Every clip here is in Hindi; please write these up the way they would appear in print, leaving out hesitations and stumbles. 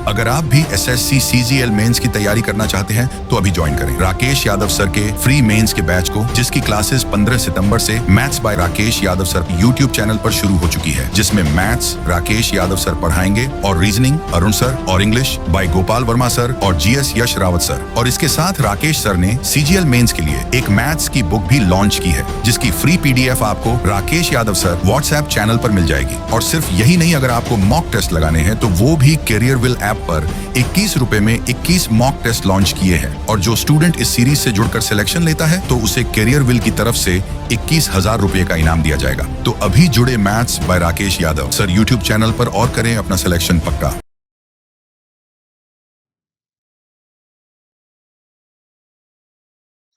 अगर आप भी SSC CGL मेंस की तैयारी करना चाहते हैं तो अभी ज्वाइन करें राकेश यादव सर के फ्री मेंस के बैच को, जिसकी क्लासेस 15 सितंबर से maths by Rakesh Yadav sir YouTube channel पर शुरू हो चुकी है, जिसमें मैथ्स राकेश यादव सर पढ़ाएंगे और रीजनिंग अरुण सर और English by Gopal Verma sir और GS यश रावत सर। और इसके साथ राकेश सर ने CGL मेंस के लिए एक मैथ्स की बुक भी लॉन्च की है, जिसकी फ्री PDF आपको Rakesh Yadav sir WhatsApp channel पर मिल जाएगी। और सिर्फ यही नहीं, अगर आपको मॉक टेस्ट लगाने हैं तो वो भी कैरियर विल ऐप पर 21 रुपए में 21 मॉक टेस्ट लॉन्च किए हैं। और जो स्टूडेंट इस सीरीज से जुड़कर सिलेक्शन लेता है तो उसे कैरियर विल की तरफ से 21,000 रुपए का इनाम दिया जाएगा। तो अभी जुड़े maths by Rakesh Yadav sir YouTube channel पर और करें अपना सिलेक्शन पक्का।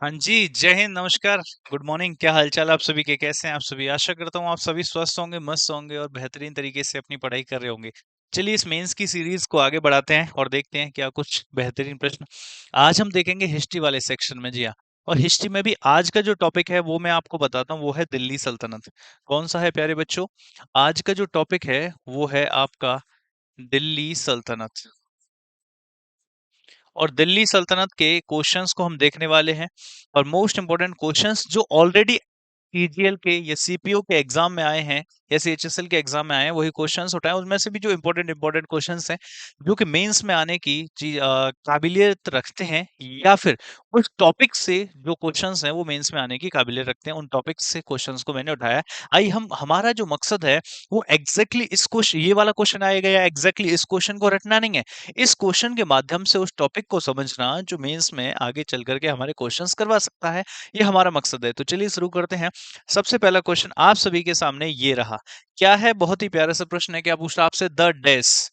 हाँ जी, जय हिंद, नमस्कार, गुड मॉर्निंग। क्या हालचाल आप सभी के, कैसे हैं आप सभी? आशा करता हूँ आप सभी स्वस्थ होंगे, मस्त होंगे और बेहतरीन तरीके से अपनी पढ़ाई कर रहे होंगे। चलिए इस मेंस की सीरीज को आगे बढ़ाते हैं और देखते हैं क्या कुछ बेहतरीन प्रश्न आज हम देखेंगे हिस्ट्री वाले सेक्शन में। जी हाँ, और हिस्ट्री में भी आज का जो टॉपिक है वो मैं आपको बताता हूँ, वो है दिल्ली सल्तनत। कौन सा है प्यारे बच्चों? आज का जो टॉपिक है वो है आपका दिल्ली सल्तनत। और दिल्ली सल्तनत के क्वेश्चंस को हम देखने वाले हैं, और मोस्ट इंपोर्टेंट क्वेश्चंस जो ऑलरेडी सीजीएल के या सीपीओ के एग्जाम में आए हैं या सीएचएसएल के एग्जाम में आए हैं, वही क्वेश्चंस उठाए। उनमें से भी जो इंपॉर्टेंट क्वेश्चंस हैं जो कि मेंस में आने की काबिलियत रखते हैं, या फिर उस टॉपिक से जो क्वेश्चंस हैं वो मेंस में आने की काबिलियत रखते हैं, उन टॉपिक से क्वेश्चंस को मैंने उठाया है। आई हम हमारा जो मकसद है वो एग्जैक्टली इस क्वेश्चन, ये वाला क्वेश्चन आएगा या एग्जैक्टली इस क्वेश्चन को रटना नहीं है। इस क्वेश्चन के माध्यम से उस टॉपिक को समझना जो मेंस में आगे चल करके हमारे क्वेश्चंस करवा सकता है, ये हमारा मकसद है। तो चलिए शुरू करते हैं। सबसे पहला क्वेश्चन आप सभी के सामने ये रहा। क्या है? बहुत ही प्यारा सा प्रश्न है। क्या पूछ रहा आपसे? द डेस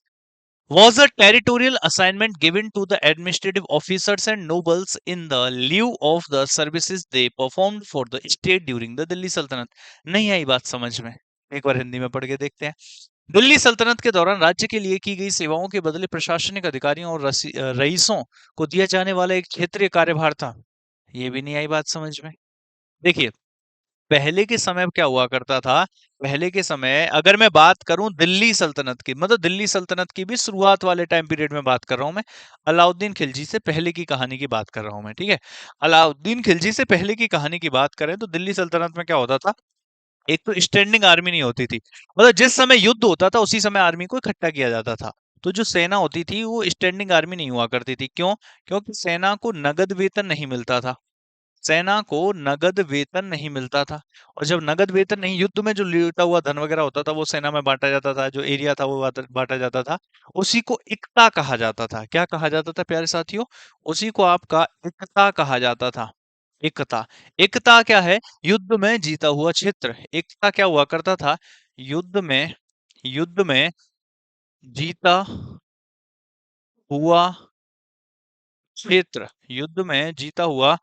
was a territorial assignment given to the administrative officers and nobles in the lieu of the services they performed for the state during the Delhi सल्तनत। नहीं आई बात समझ में? एक बार हिंदी में पढ़ के देखते हैं। दिल्ली सल्तनत के दौरान राज्य के लिए की गई सेवाओं के बदले प्रशासनिक अधिकारियों और रईसों को दिया जाने वाला एक क्षेत्रीय कार्यभार था। ये भी नहीं आई बात समझ में। देखिए, पहले के समय क्या हुआ करता था? पहले के समय अगर मैं बात करूं दिल्ली सल्तनत की, मतलब दिल्ली सल्तनत की भी शुरुआत वाले टाइम पीरियड में बात कर रहा हूं मैं। अलाउद्दीन खिलजी से पहले की कहानी की बात कर रहा हूं मैं, ठीक है? अलाउद्दीन खिलजी से पहले की कहानी की बात करें तो दिल्ली सल्तनत में क्या होता था? एक तो स्टैंडिंग आर्मी नहीं होती थी, मतलब जिस समय युद्ध होता था उसी समय आर्मी को इकट्ठा किया जाता था। तो जो सेना होती थी वो स्टैंडिंग आर्मी नहीं हुआ करती थी। क्यों? क्योंकि सेना को नगद वेतन नहीं मिलता था। सेना को नगद वेतन नहीं मिलता था, और जब नगद वेतन नहीं, युद्ध में जो लूटा हुआ धन वगैरह होता था वो सेना में बांटा जाता था, जो एरिया था वो बांटा जाता था। उसी को इक्ता कहा जाता था। क्या कहा जाता था प्यारे साथियों? उसी को आपका इक्ता कहा जाता था। एकता। एकता क्या है? युद्ध में जीता हुआ क्षेत्र। एकता क्या हुआ करता था? युद्ध में जीता हुआ क्षेत्र। युद्ध में जीता हुआ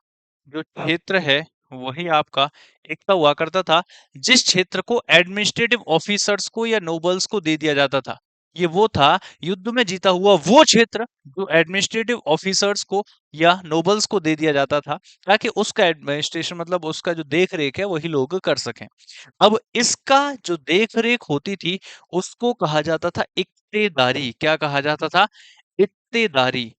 जो क्षेत्र है वही आपका एकता हुआ करता था, जिस क्षेत्र को एडमिनिस्ट्रेटिव ऑफिसर्स को या नोबल्स को दे दिया जाता था। ये वो था, युद्ध में जीता हुआ वो क्षेत्र जो एडमिनिस्ट्रेटिव ऑफिसर्स को या नोबल्स को दे दिया जाता था, ताकि उसका एडमिनिस्ट्रेशन, मतलब उसका जो देख रेख है वही लोग कर सकें। अब इसका जो देख रेख होती थी उसको कहा जाता था इक्तेदारी। क्या कहा जाता था? इक्तेदारी।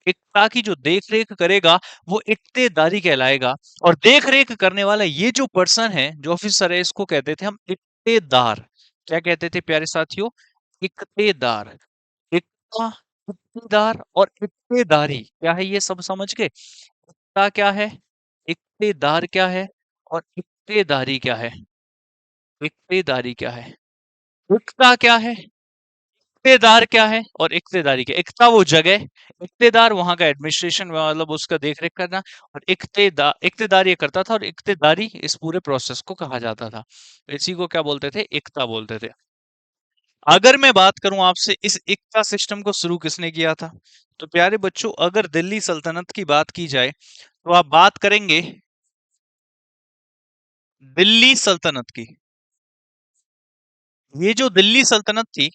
एकता की जो देख रेख करेगा वो इक्तेदारी कहलाएगा। और देख रेख करने वाला ये जो पर्सन है, जो ऑफिसर है, इसको कहते थे हम इक्तेदार। क्या कहते थे प्यारे साथियों? इक्तेदार। इक्ता, इक्तेदार और इक्तेदारी क्या है, ये सब समझ गए? इक्ता क्या है, इक्तेदार क्या है, और इक्तेदारी क्या है? इक्तेदारी क्या है? इक्ता क्या है, इक्तेदार क्या है, और इक्तेदारी क्या? इक्ता वो जगह, इक्तेदार वहां का एडमिनिस्ट्रेशन, मतलब उसका देख रेख करना। और इक्तेदार ये करता था, और इक्तेदारी इस पूरे प्रोसेस को कहा जाता था। तो इसी को क्या बोलते थे? इक्ता बोलते थे। अगर मैं बात करूं आपसे, इस इक्ता सिस्टम को शुरू किसने किया था? तो प्यारे बच्चों, अगर दिल्ली सल्तनत की बात की जाए तो आप बात करेंगे दिल्ली सल्तनत की। ये जो दिल्ली सल्तनत थी,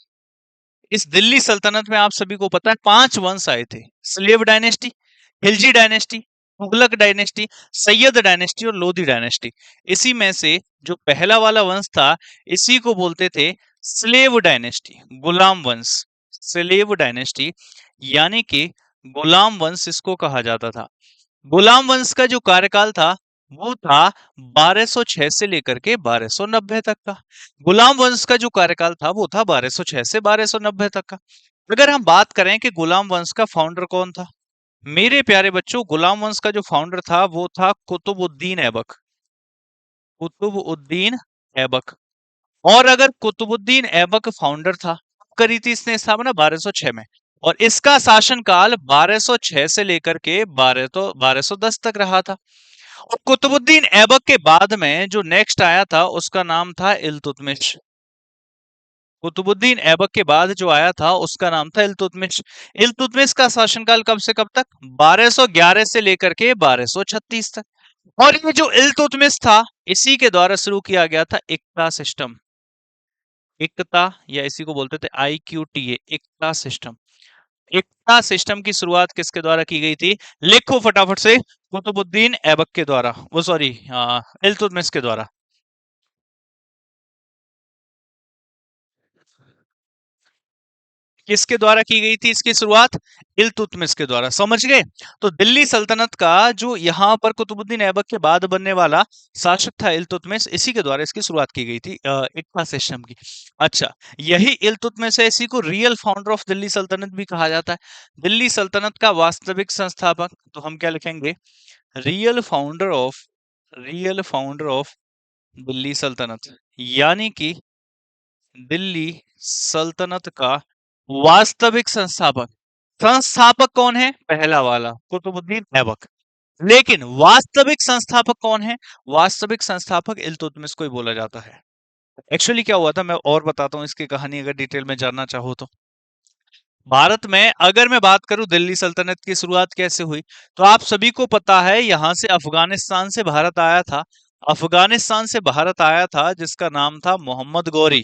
इस दिल्ली सल्तनत में आप सभी को पता है 5 वंश आए थे। Slave dynasty, Khilji dynasty, Tughlaq dynasty, Syed dynasty और लोधी डायनेस्टी। इसी में से जो पहला वाला वंश था, इसी को बोलते थे स्लेव डायनेस्टी, गुलाम वंश। स्लेव डायनेस्टी, यानी कि गुलाम वंश इसको कहा जाता था। गुलाम वंश का जो कार्यकाल था वो था 1206 से लेकर के 1290 तक का। गुलाम वंश का जो कार्यकाल था वो था 1206 से 1290 तक का। अगर हम बात करें कि गुलाम वंश का फाउंडर कौन था, मेरे प्यारे बच्चों, गुलाम वंश का जो फाउंडर था वो था कुतुबुद्दीन ऐबक। कुतुबुद्दीन ऐबक। और अगर कुतुबुद्दीन ऐबक फाउंडर था, करी थी इसने स्थापना 1206 में, और इसका शासनकाल 1206 से लेकर के 1210 तक रहा था। और कुतुबुद्दीन ऐबक के बाद में जो नेक्स्ट आया था उसका नाम था इल्तुतमिश। कुतुबुद्दीन ऐबक के बाद जो आया था उसका नाम था इल्तुतमिश। इल्तुतमिश का शासनकाल कब से कब तक? 1211 से लेकर के 1236 तक। और ये जो इल्तुतमिश था, इसी के द्वारा शुरू किया गया था इक्ता सिस्टम। इक्ता, या इसी को बोलते थे IQTA, इक्ता सिस्टम। इक्ता सिस्टम की शुरुआत किसके द्वारा की गई थी? लिखो फटाफट से, कुतुबुद्दीन ऐबक के द्वारा, वो सॉरी इल्तुतमिश के द्वारा। किसके द्वारा की गई थी इसकी शुरुआत? इल्तुतमिश के द्वारा। समझ गए? तो दिल्ली सल्तनत का जो यहाँ पर कुतुबुद्दीन ऐबक के बाद बनने वाला शासक था इल्तुतमिश, इसी के द्वारा इसकी शुरुआत की गई थी इक्ता सिस्टम की। अच्छा, यही इल्तुतमिश है, इसी को रियल फाउंडर ऑफ दिल्ली सल्तनत भी कहा जाता है। दिल्ली सल्तनत का वास्तविक संस्थापक, तो हम क्या लिखेंगे? Real founder of, real founder of Delhi सल्तनत, यानी कि दिल्ली सल्तनत का वास्तविक संस्थापक। संस्थापक कौन है? पहला वाला कुतुबुद्दीन ऐबक। लेकिन वास्तविक संस्थापक कौन है? वास्तविक संस्थापक इल्तुतमिश को ही बोला जाता है। एक्चुअली क्या हुआ था, मैं और बताता हूँ इसकी कहानी, अगर डिटेल में जानना चाहो तो। भारत में अगर मैं बात करूं दिल्ली सल्तनत की शुरुआत कैसे हुई, तो आप सभी को पता है यहां से अफगानिस्तान से भारत आया था। अफगानिस्तान से भारत आया था जिसका नाम था मोहम्मद गौरी।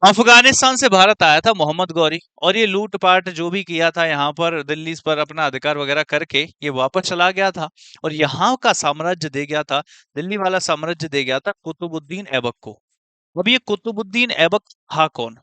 अफगानिस्तान से भारत आया था मोहम्मद गौरी, और ये लूटपाट जो भी किया था यहाँ पर दिल्ली पर अपना अधिकार वगैरह करके ये वापस चला गया था, और यहाँ का साम्राज्य दे गया था, दिल्ली वाला साम्राज्य दे गया था कुतुबुद्दीन ऐबक को। अब ये कुतुबुद्दीन ऐबक था कौन?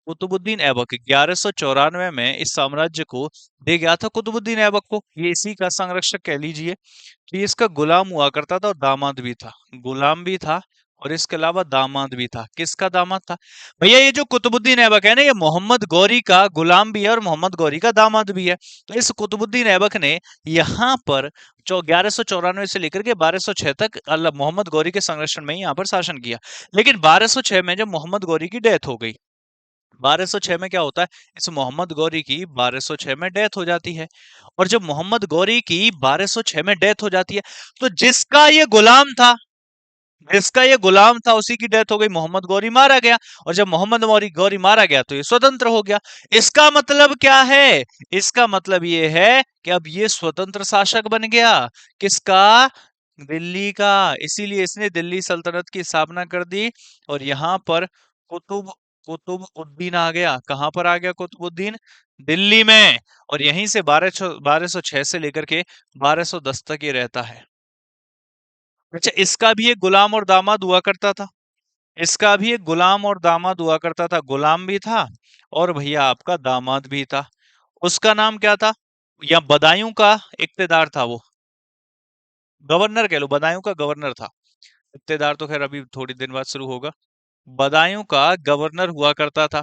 कुतुबुद्दीन ऐबक 1194 में इस साम्राज्य को दे गया था कुतुबुद्दीन ऐबक को, ये इसी का संरक्षक कह लीजिए। तो ये इसका गुलाम हुआ करता था और दामाद भी था। गुलाम भी था और इसके अलावा दामाद भी था। किसका दामाद था? भैया ये जो कुतुबुद्दीन ऐबक है ना, ये मोहम्मद गौरी का गुलाम भी है और मोहम्मद गौरी का दामाद भी है। तो इस कुतुबुद्दीन ऐबक ने यहाँ पर 1194 से लेकर के 1206 तक अल्लाह मोहम्मद गौरी के संरक्षण में ही यहाँ पर शासन किया। लेकिन 1206 में जब मोहम्मद गौरी की डेथ हो गई, 1206 में क्या होता है, इस मोहम्मद गौरी की 1206 में डेथ हो जाती है। और जब मोहम्मद गौरी की 1206 में डेथ हो जाती है, तो जिसका ये गुलाम था, जिसका ये गुलाम था उसी की डेथ हो गई, मोहम्मद गौरी मारा गया। और जब मोहम्मद गौरी गौरी मारा गया तो ये स्वतंत्र हो गया। इसका मतलब क्या है? इसका मतलब ये है कि अब ये स्वतंत्र शासक बन गया। किसका? दिल्ली का। इसीलिए इसने दिल्ली सल्तनत की स्थापना कर दी। और यहाँ पर कुतुब कुतुबुद्दीन आ गया। कहाँ पर आ गया कुतुबुद्दीन? दिल्ली में। और यहीं से 1206 से लेकर के 1210 तक ये रहता है। अच्छा, इसका भी एक गुलाम और दामाद हुआ करता था। इसका भी एक गुलाम और दामाद हुआ करता था। गुलाम भी था और भैया आपका दामाद भी था। उसका नाम क्या था? या बदायूं का इक्तेदार था वो, गवर्नर कह लो, बदायूं का गवर्नर था। इक्तेदार तो खैर अभी थोड़ी दिन बाद शुरू होगा। बदायूं का गवर्नर हुआ करता था।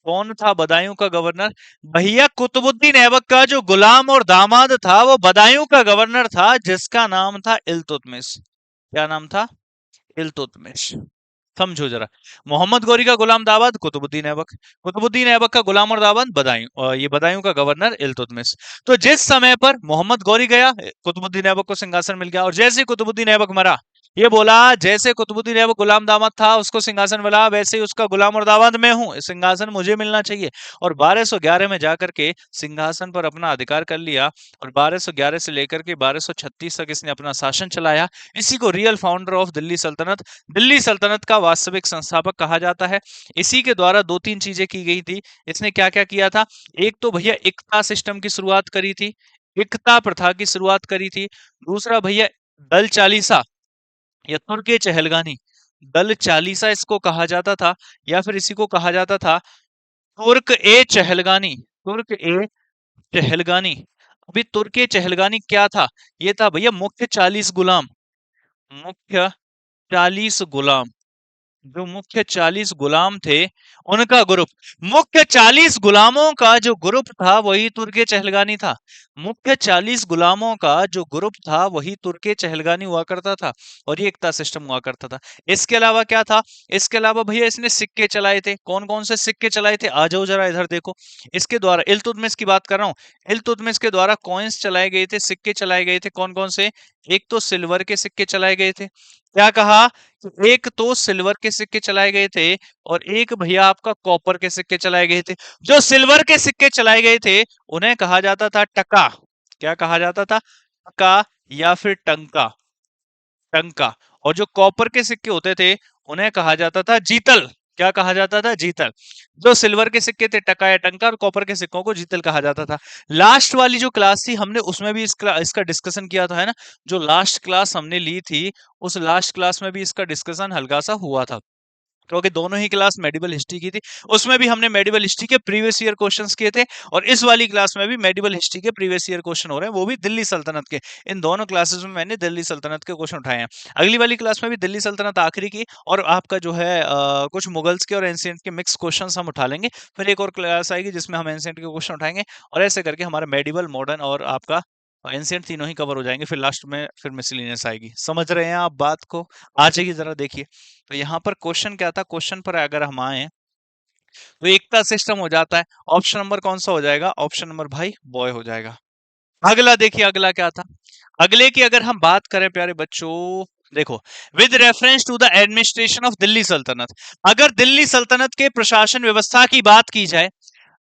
कौन था बदायूं का गवर्नर? भैया कुतुबुद्दीन ऐबक का जो गुलाम और दामाद था वो बदायूं का गवर्नर था, जिसका नाम था इल्तुतमिश। क्या नाम था? इल्तुतमिश। समझो जरा, मोहम्मद गौरी का गुलाम दामाद कुतुबुद्दीन ऐबक, कुतुबुद्दीन ऐबक का गुलाम और दामाद बदायूं, और ये बदायूं का गवर्नर इल्तुतमिश। तो जिस समय पर मोहम्मद गौरी गया, कुतुबुद्दीन ऐबक को सिंहासन मिल गया। और जैसे ही कुतुबुद्दीन ऐबक मरा, ये बोला जैसे कुतुबुद्दीन ऐबक गुलाम दामाद था उसको सिंहासन मिला, वैसे ही उसका गुलाम और दामाद मैं हूं, सिंहासन मुझे मिलना चाहिए। और 1211 में जाकर के सिंहासन पर अपना अधिकार कर लिया। और 1211 से लेकर के 1236 तक इसने अपना शासन चलाया। इसी को रियल फाउंडर ऑफ दिल्ली सल्तनत, दिल्ली सल्तनत का वास्तविक संस्थापक कहा जाता है। इसी के द्वारा दो तीन चीजें की गई थी। इसने क्या क्या किया था? एक तो भैया इक्ता सिस्टम की शुरुआत करी थी, इक्ता प्रथा की शुरुआत करी थी। दूसरा भैया दल चालीसा या तुर्क चहलगानी, दल चालीसा इसको कहा जाता था, या फिर इसी को कहा जाता था तुर्क ए चहलगानी। तुर्क ए चहलगानी। अभी तुर्क ए चहलगानी क्या था? ये था भैया मुख्य 40 गुलाम। मुख्य 40 गुलाम। जो मुख्य 40 गुलाम थे उनका ग्रुप। मुख्य 40 गुलामों का जो ग्रुप था वही तुर्के चहलगानी था। मुख्य 40 गुलामों का जो ग्रुप था वही तुर्के चहलगानी हुआ करता था। और ये एकता सिस्टम हुआ करता था। इसके अलावा क्या था? इसके अलावा भैया इसने सिक्के चलाए थे। कौन कौन से सिक्के चलाए थे? आ जाओ जरा इधर देखो। इसके द्वारा इल्तुतमिश की बात कर रहा हूँ। इल्तुतमिश के द्वारा कॉइन्स चलाए गए थे, सिक्के चलाए गए थे। कौन कौन से? एक तो सिल्वर के सिक्के चलाए गए थे। क्या कहा? तो एक तो सिल्वर के सिक्के चलाए गए थे और एक भैया आपका कॉपर के सिक्के चलाए गए थे। जो सिल्वर के सिक्के चलाए गए थे उन्हें कहा जाता था टका। क्या कहा जाता था? टका या फिर टंका। टंका। और जो कॉपर के सिक्के होते थे उन्हें कहा जाता था जीतल। क्या कहा जाता था? जीतल। जो सिल्वर के सिक्के थे टका या टंका, और कॉपर के सिक्कों को जीतल कहा जाता था। लास्ट वाली जो क्लास थी हमने उसमें भी इसका डिस्कशन किया था, है ना? जो लास्ट क्लास हमने ली थी उस लास्ट क्लास में भी इसका डिस्कशन हल्का सा हुआ था, क्योंकि दोनों ही क्लास मेडिवल हिस्ट्री की थी। उसमें भी हमने मेडिवल हिस्ट्री के प्रीवियस ईयर क्वेश्चंस किए थे और इस वाली क्लास में भी मेडिवल हिस्ट्री के प्रीवियस ईयर क्वेश्चन हो रहे हैं, वो भी दिल्ली सल्तनत के। इन दोनों क्लासेस में मैंने दिल्ली सल्तनत के क्वेश्चन उठाए हैं। अगली वाली क्लास में भी दिल्ली सल्तनत आखिरी की और आपका जो है कुछ मुगल्स के और एंशिएंट के मिक्स क्वेश्चंस हम उठा लेंगे। फिर एक और क्लास आएगी जिसमें हम एंशिएंट के क्वेश्चन उठाएंगे और ऐसे करके हमारा मेडिवल, मॉडर्न और आपका एंशिएंट तीनों ही कवर हो जाएंगे। फिर लास्ट में फिर मिसलिनियस आएगी। समझ रहे हैं आप बात को? आ जाइए जरा देखिए। तो यहाँ पर क्वेश्चन क्या था? क्वेश्चन पर अगर हम आए तो एकता सिस्टम हो जाता है। ऑप्शन नंबर कौन सा हो जाएगा? ऑप्शन नंबर भाई बॉय हो जाएगा। अगला देखिए, अगला क्या था? अगले की अगर हम बात करें प्यारे बच्चों, देखो, with reference to the administration of Delhi सल्तनत। अगर दिल्ली सल्तनत के प्रशासन व्यवस्था की बात की जाए,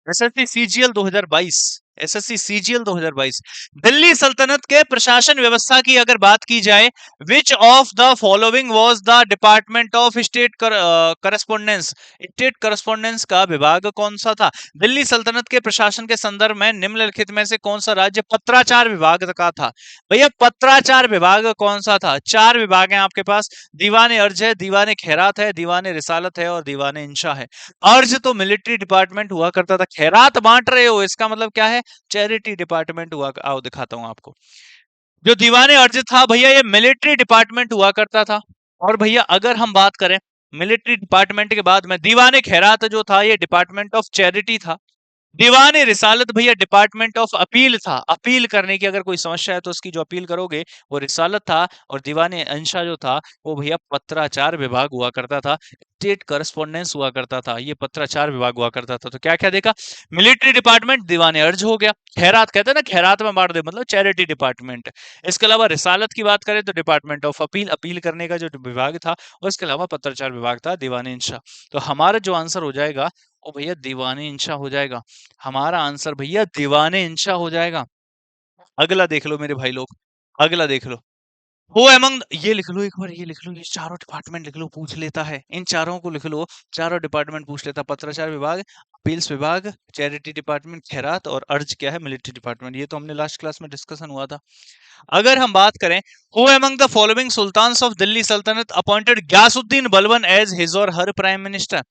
SSC CGL 2022, SSC CGL 2022, Delhi सल्तनत के प्रशासन व्यवस्था की अगर बात की जाए, which of the following was the department of state correspondence. State correspondence का विभाग कौन सा था? दिल्ली सल्तनत के प्रशासन के संदर्भ में निम्नलिखित में से कौन सा राज्य पत्राचार विभाग का था? भैया पत्राचार विभाग कौन सा था? चार विभाग हैं आपके पास। दीवाने अर्ज है, दीवाने खैरात है, दीवाने रिसालत है और दीवाने इंशा है। अर्ज तो मिलिट्री डिपार्टमेंट हुआ करता था। खैरात बांट रहे हो इसका मतलब क्या है? चैरिटी डिपार्टमेंट हुआ। आओ दिखाता हूं आपको। जो दीवाने अर्ज था भैया ये मिलिट्री डिपार्टमेंट हुआ करता था। और भैया अगर हम बात करें मिलिट्री डिपार्टमेंट के बाद में, दीवाने खैरात जो था ये डिपार्टमेंट ऑफ चैरिटी था। दीवाने रिसालत भैया डिपार्टमेंट ऑफ अपील था। अपील करने की अगर कोई समस्या है तो उसकी जो अपील करोगे वो रिसालत था। और दीवाने अंशा जो था वो भैया पत्राचार विभाग हुआ करता था। स्टेट करस्पोंडेंस हुआ करता था, ये पत्राचार विभाग हुआ करता था। तो क्या क्या देखा? मिलिट्री डिपार्टमेंट दीवाने अर्ज हो गया। खैरात कहते हैं ना, खैरात में बांट दे मतलब चैरिटी डिपार्टमेंट। इसके अलावा रिसालत की बात करें तो डिपार्टमेंट ऑफ अपील, अपील करने का जो विभाग था। और इसके अलावा पत्राचार विभाग था दीवाने इंशा। तो हमारा जो आंसर हो जाएगा वो भैया दीवाने इंशा हो जाएगा। हमारा आंसर भैया दीवाने इंशा हो जाएगा। अगला देख लो मेरे भाई लोग, अगला देख लो। हु अमंग, ये लिख लो एक बार, ये लिख लो, ये चारों डिपार्टमेंट लिख लो, पूछ लेता है। इन चारों को लिख लो, चारों डिपार्टमेंट पूछ लेता। पत्राचार विभाग, अपील्स विभाग, चैरिटी डिपार्टमेंट खैरात और अर्ज क्या है? Military department. ये तो हमने लास्ट क्लास में डिस्कशन हुआ था। अगर हम बात करें, who among the following sultans of Delhi सल्तनत appointed Ghiyasuddin Balban as his और her prime minister.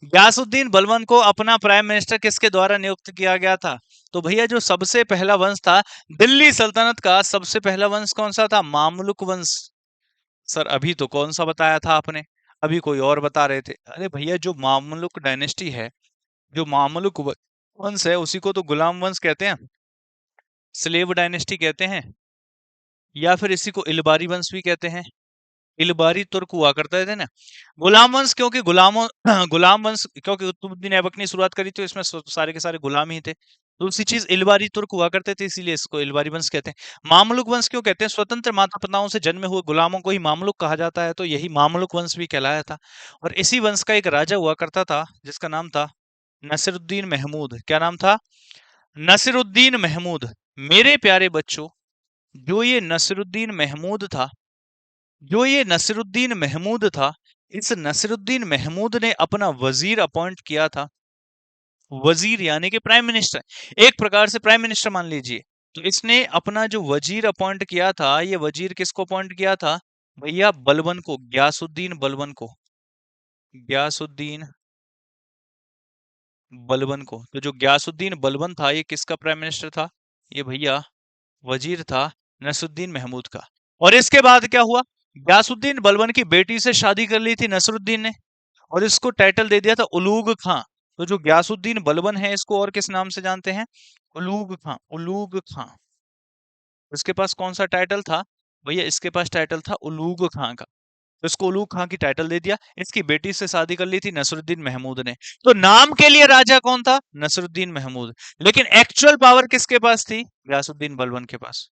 Ghiyasuddin Balban को अपना प्राइम मिनिस्टर किसके द्वारा नियुक्त किया गया था? तो भैया जो सबसे पहला वंश था दिल्ली सल्तनत का, सबसे पहला वंश कौन सा था? मामलुक वंश। सर अभी तो कौन सा बताया था आपने? अभी कोई और बता रहे थे। अरे भैया जो मामलुक डायनेस्टी है, जो मामलुक वंश है उसी को तो गुलाम वंश कहते हैं, स्लेव डायनेस्टी कहते हैं, या फिर इसी को इलबारी वंश भी कहते हैं। इलबारी तुर्क हुआ करता है ना। गुलाम वंश क्योंकि गुलामों गुलाम वंश क्योंकि कुतुबुद्दीन ऐबक ने शुरुआत करी थी, इसमें सारे के सारे गुलाम ही थे। दूसरी चीज इलबारी तुर्क हुआ करते थे इसीलिए इसको इलबारी वंश कहते हैं। मामलुक वंश क्यों कहते हैं? स्वतंत्र माता पिताओं से जन्मे हुए गुलामों को ही मामलुक कहा जाता है, तो यही मामलुक वंश भी कहलाया था। और इसी वंश का एक राजा हुआ करता था जिसका नाम था नसीरुद्दीन महमूद। क्या नाम था? नसीरुद्दीन महमूद। मेरे प्यारे बच्चों, जो ये नसीरुद्दीन महमूद था, जो ये नसीरुद्दीन महमूद था, इस नसीरुद्दीन महमूद ने अपना वजीर अपॉइंट किया था। वजीर यानी कि प्राइम मिनिस्टर, एक प्रकार से प्राइम मिनिस्टर मान लीजिए। तो इसने अपना जो वजीर अपॉइंट किया था, ये वजीर किसको अपॉइंट किया था? भैया बलबन को, ग्यासुद्दीन बलबन को। ग्यासुद्दीन बलबन को। तो जो गयासुद्दीन बलबन था ये किसका प्राइम मिनिस्टर था? ये भैया वजीर था नसरुद्दीन महमूद का। और इसके बाद क्या हुआ? गयासुद्दीन बलबन की बेटी से शादी कर ली थी नसरुद्दीन ने, और इसको टाइटल दे दिया था उलूग खां। तो जो गयासुद्दीन बलबन है इसको और किस नाम से जानते हैं? उलूग खां, उलूग खां। इसके पास कौन सा टाइटल था? भैया इसके पास टाइटल था उलूग खां का। तो इसको उलूग खां की टाइटल दे दिया। इसकी बेटी से शादी कर ली थी नसरुद्दीन महमूद ने। तो नाम के लिए राजा कौन था? नसरुद्दीन महमूद। लेकिन एक्चुअल पावर किसके पास थी? गयासुद्दीन बलबन के पास।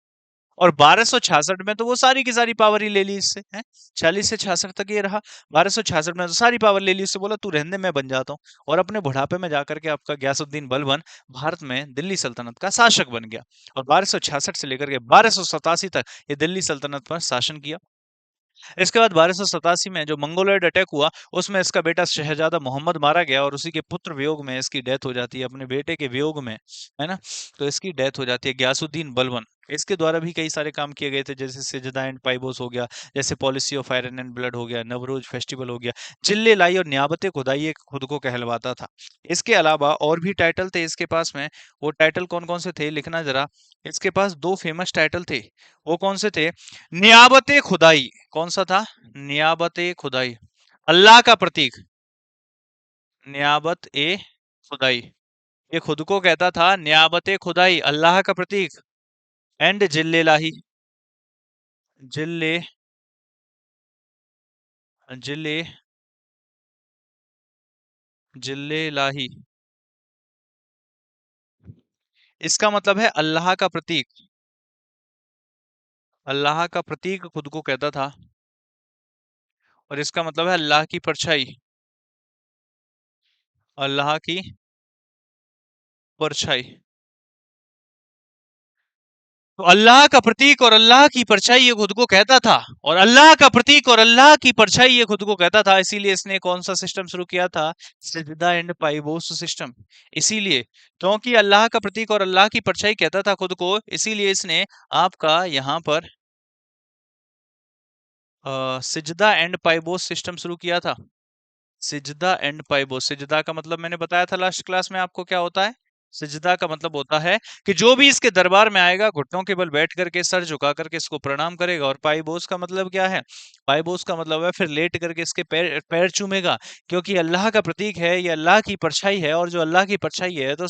और 1266 में तो वो सारी की सारी पावर ही ले ली इससे, है। 40 से 66 तक ये रहा। 1266 में तो सारी पावर ले ली इससे, बोला तू रहने दे मैं बन जाता हूँ। और अपने बुढ़ापे में जाकर के आपका गयासुद्दीन बलबन भारत में दिल्ली सल्तनत का शासक बन गया। और 1266 से लेकर के 1287 तक ये दिल्ली सल्तनत पर शासन किया। इसके बाद 1287 में जो मंगोलॉयड अटैक हुआ उसमें इसका बेटा शहजादा मोहम्मद मारा गया, और उसी के पुत्र वियोग में इसकी डेथ हो जाती है, अपने बेटे के वियोग में, है ना। तो इसकी डेथ हो जाती है गयासुद्दीन बलबन। इसके द्वारा भी कई सारे काम किए गए थे, जैसे सिजदा एंड पाइबोस हो गया, जैसे policy of iron and blood हो गया, नवरोज फेस्टिवल हो गया, जिले लाई और नियाबत खुदाई ये खुद को कहलवाता था। इसके अलावा और भी टाइटल थे इसके पास में। वो टाइटल कौन कौन से थे लिखना जरा। इसके पास दो फेमस टाइटल थे। वो कौन से थे? नियाबत खुदाई। कौन सा था? नियाबत खुदाई, अल्लाह का प्रतीक। नियाबत ए खुदाई, ये खुद को कहता था नियाबत खुदाई, अल्लाह का प्रतीक। एंड जिल्ले लाही, जिल्ले, जिले, जिल्ले लाही, इसका मतलब है अल्लाह का प्रतीक। अल्लाह का प्रतीक खुद को कहता था, और इसका मतलब है अल्लाह की परछाई। अल्लाह की परछाई। तो अल्लाह का प्रतीक और अल्लाह की परछाई ये खुद को कहता था, और अल्लाह का प्रतीक और अल्लाह की परछाई ये खुद को कहता था, इसीलिए इसने कौन सा सिस्टम शुरू किया था? सिजदा एंड पाइबोस सिस्टम। इसीलिए, क्योंकि अल्लाह का प्रतीक और अल्लाह की परछाई कहता था खुद को, इसीलिए इसने आपका यहाँ पर सिजदा एंड पाइबोस सिस्टम शुरू किया था। सिजदा एंड पाइबोस, सिजदा का मतलब मैंने बताया था लास्ट क्लास में आपको क्या होता है। सिजदा का मतलब होता है कि जो भी इसके दरबार में आएगा घुटनों के बल बैठ करके सर झुका करके इसको प्रणाम करेगा। और पाइबोस का मतलब क्या है? पाइबोस का मतलब है फिर लेट करके इसके पैर पैर चूमेगा, क्योंकि अल्लाह का प्रतीक है, ये अल्लाह की परछाई है, और जो अल्लाह की परछाई है तो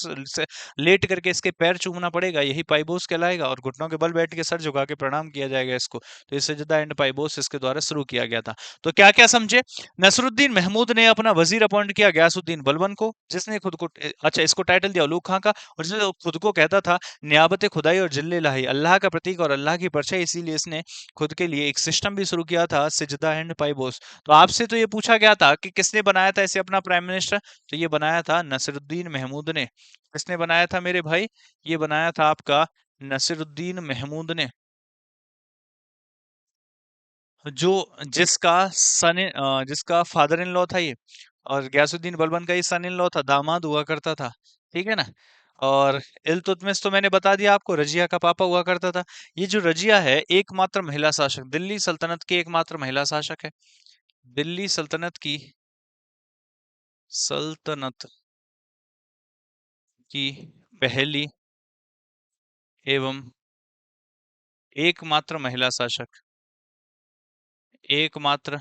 लेट करके इसके पैर चूमना पड़ेगा, यही पाइबोस कहलाएगा। और घुटनों के बल बैठ के सर झुका के प्रणाम किया जाएगा इसको। तो ये सिजदा एंड पाइबोस इसके द्वारा शुरू किया गया था। तो क्या क्या समझे? नसरुद्दीन महमूद ने अपना वजीर अपॉइंट किया गयासुद्दीन बलबन को, जिसने खुद को अच्छा इसको टाइटल दिया उलूग खां का, और जिसने खुद को कहता था नियाबत खुदाई और जिल्ले लाही, अल्लाह का प्रतीक और अल्लाह की परछाई। इसीलिए इसने खुद के लिए एक सिस्टम भी शुरू किया था, सिजदा एंड पाइबोस। तो आपसे तो ये पूछा गया था कि किसने बनाया था इसे अपना प्राइम मिनिस्टर, तो ये बनाया था नसरुद्दीन महमूद ने। किसने बनाया था मेरे भाई? ये बनाया था आपका नसरुद्दीन महमूद ने, जो जिसका जिसका फादर इन लॉ था ये। और गयासुद्दीन बलबन का ये सन इन लॉ था, दामाद हुआ करता था। ठीक है ना। और इल्तुतमिश तो मैंने बता दिया आपको, रजिया का पापा हुआ करता था। ये जो रजिया है एकमात्र महिला शासक, दिल्ली सल्तनत की एकमात्र महिला शासक है। दिल्ली सल्तनत की, सल्तनत की पहली एवं एकमात्र महिला शासक, एकमात्र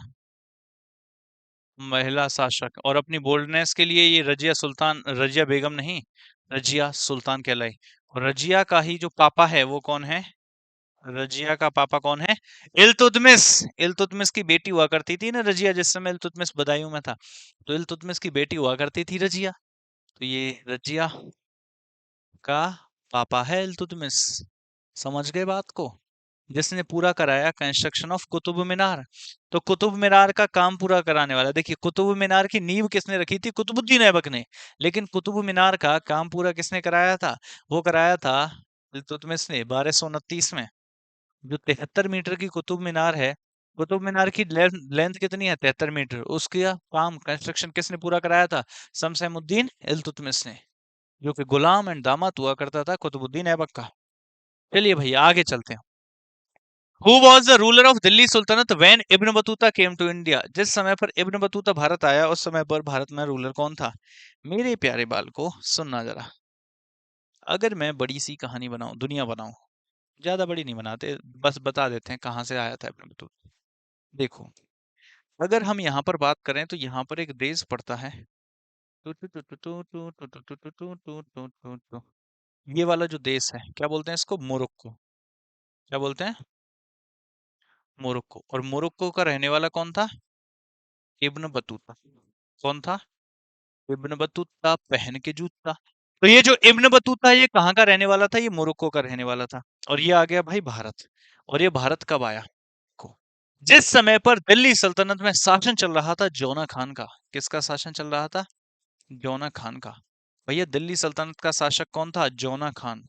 महिला शासक। और अपनी बोल्डनेस के लिए ये रजिया सुल्तान, रजिया बेगम नहीं, रजिया सुल्तान कहलाई। और रजिया का ही जो पापा है वो कौन है? रजिया का पापा कौन है? इल्तुतमिश। इल्तुतमिश की बेटी हुआ करती थी ना रजिया, जिस समय इल्तुतमिश बदायूं में था। तो इल्तुतमिश की बेटी हुआ करती थी रजिया। तो ये रजिया का पापा है इल्तुतमिश। समझ गए बात को? जिसने पूरा कराया कंस्ट्रक्शन ऑफ कुतुब मीनार। तो कुतुब मीनार का काम पूरा कराने वाला, देखिए कुतुब मीनार की नींव किसने रखी थी? कुतुबुद्दीन ऐबक ने। लेकिन कुतुब मीनार का काम पूरा किसने कराया था? वो कराया था इल्तुतमिश ने 1229 में। जो 73 मीटर की कुतुब मीनार है, कुतुब मीनार की लेंथ कितनी है? 73 मीटर। उसका काम कंस्ट्रक्शन किसने पूरा कराया था? शमसैमुद्दीन इल्तुतमिश ने, जो कि गुलाम एंड दामाद हुआ करता था कुतुबुद्दीन ऐबक का। चलिए भैया आगे चलते हैं। Who was the ruler of Delhi सुल्तनत when Ibn Battuta came to India? जिस समय पर इब्न बतूता भारत आया उस समय पर भारत में रूलर कौन था? मेरे प्यारे बाल को सुनना जरा। अगर मैं बड़ी सी कहानी बनाऊं, दुनिया बनाऊं, ज्यादा बड़ी नहीं बनाते, बस बता देते हैं कहाँ से आया था इब्न बतूता। देखो, अगर हम यहाँ पर बात करें तो यहाँ पर एक देश पड़ता है, टू टू टू टू टू टू टू टू टू टू टू टू टू टू टू। ये वाला जो देश है, क्या बोलते हैं इसको? मोरक्को। क्या बोलते हैं? मोरक्को। और मोरक्को का रहने वाला कौन था? Ibn Battuta. कौन था? इब्न बतूता पहन के जूता। तो ये जो इब्न बतूता, ये कहाँ का रहने वाला था? ये मोरक्को का रहने वाला था। और ये आ गया भाई भारत। और ये भारत कब आया? को जिस समय पर दिल्ली सल्तनत में शासन चल रहा था जौना खान का। किसका शासन चल रहा था? जौना खान का। भैया दिल्ली सल्तनत का शासक कौन था? जौना खान।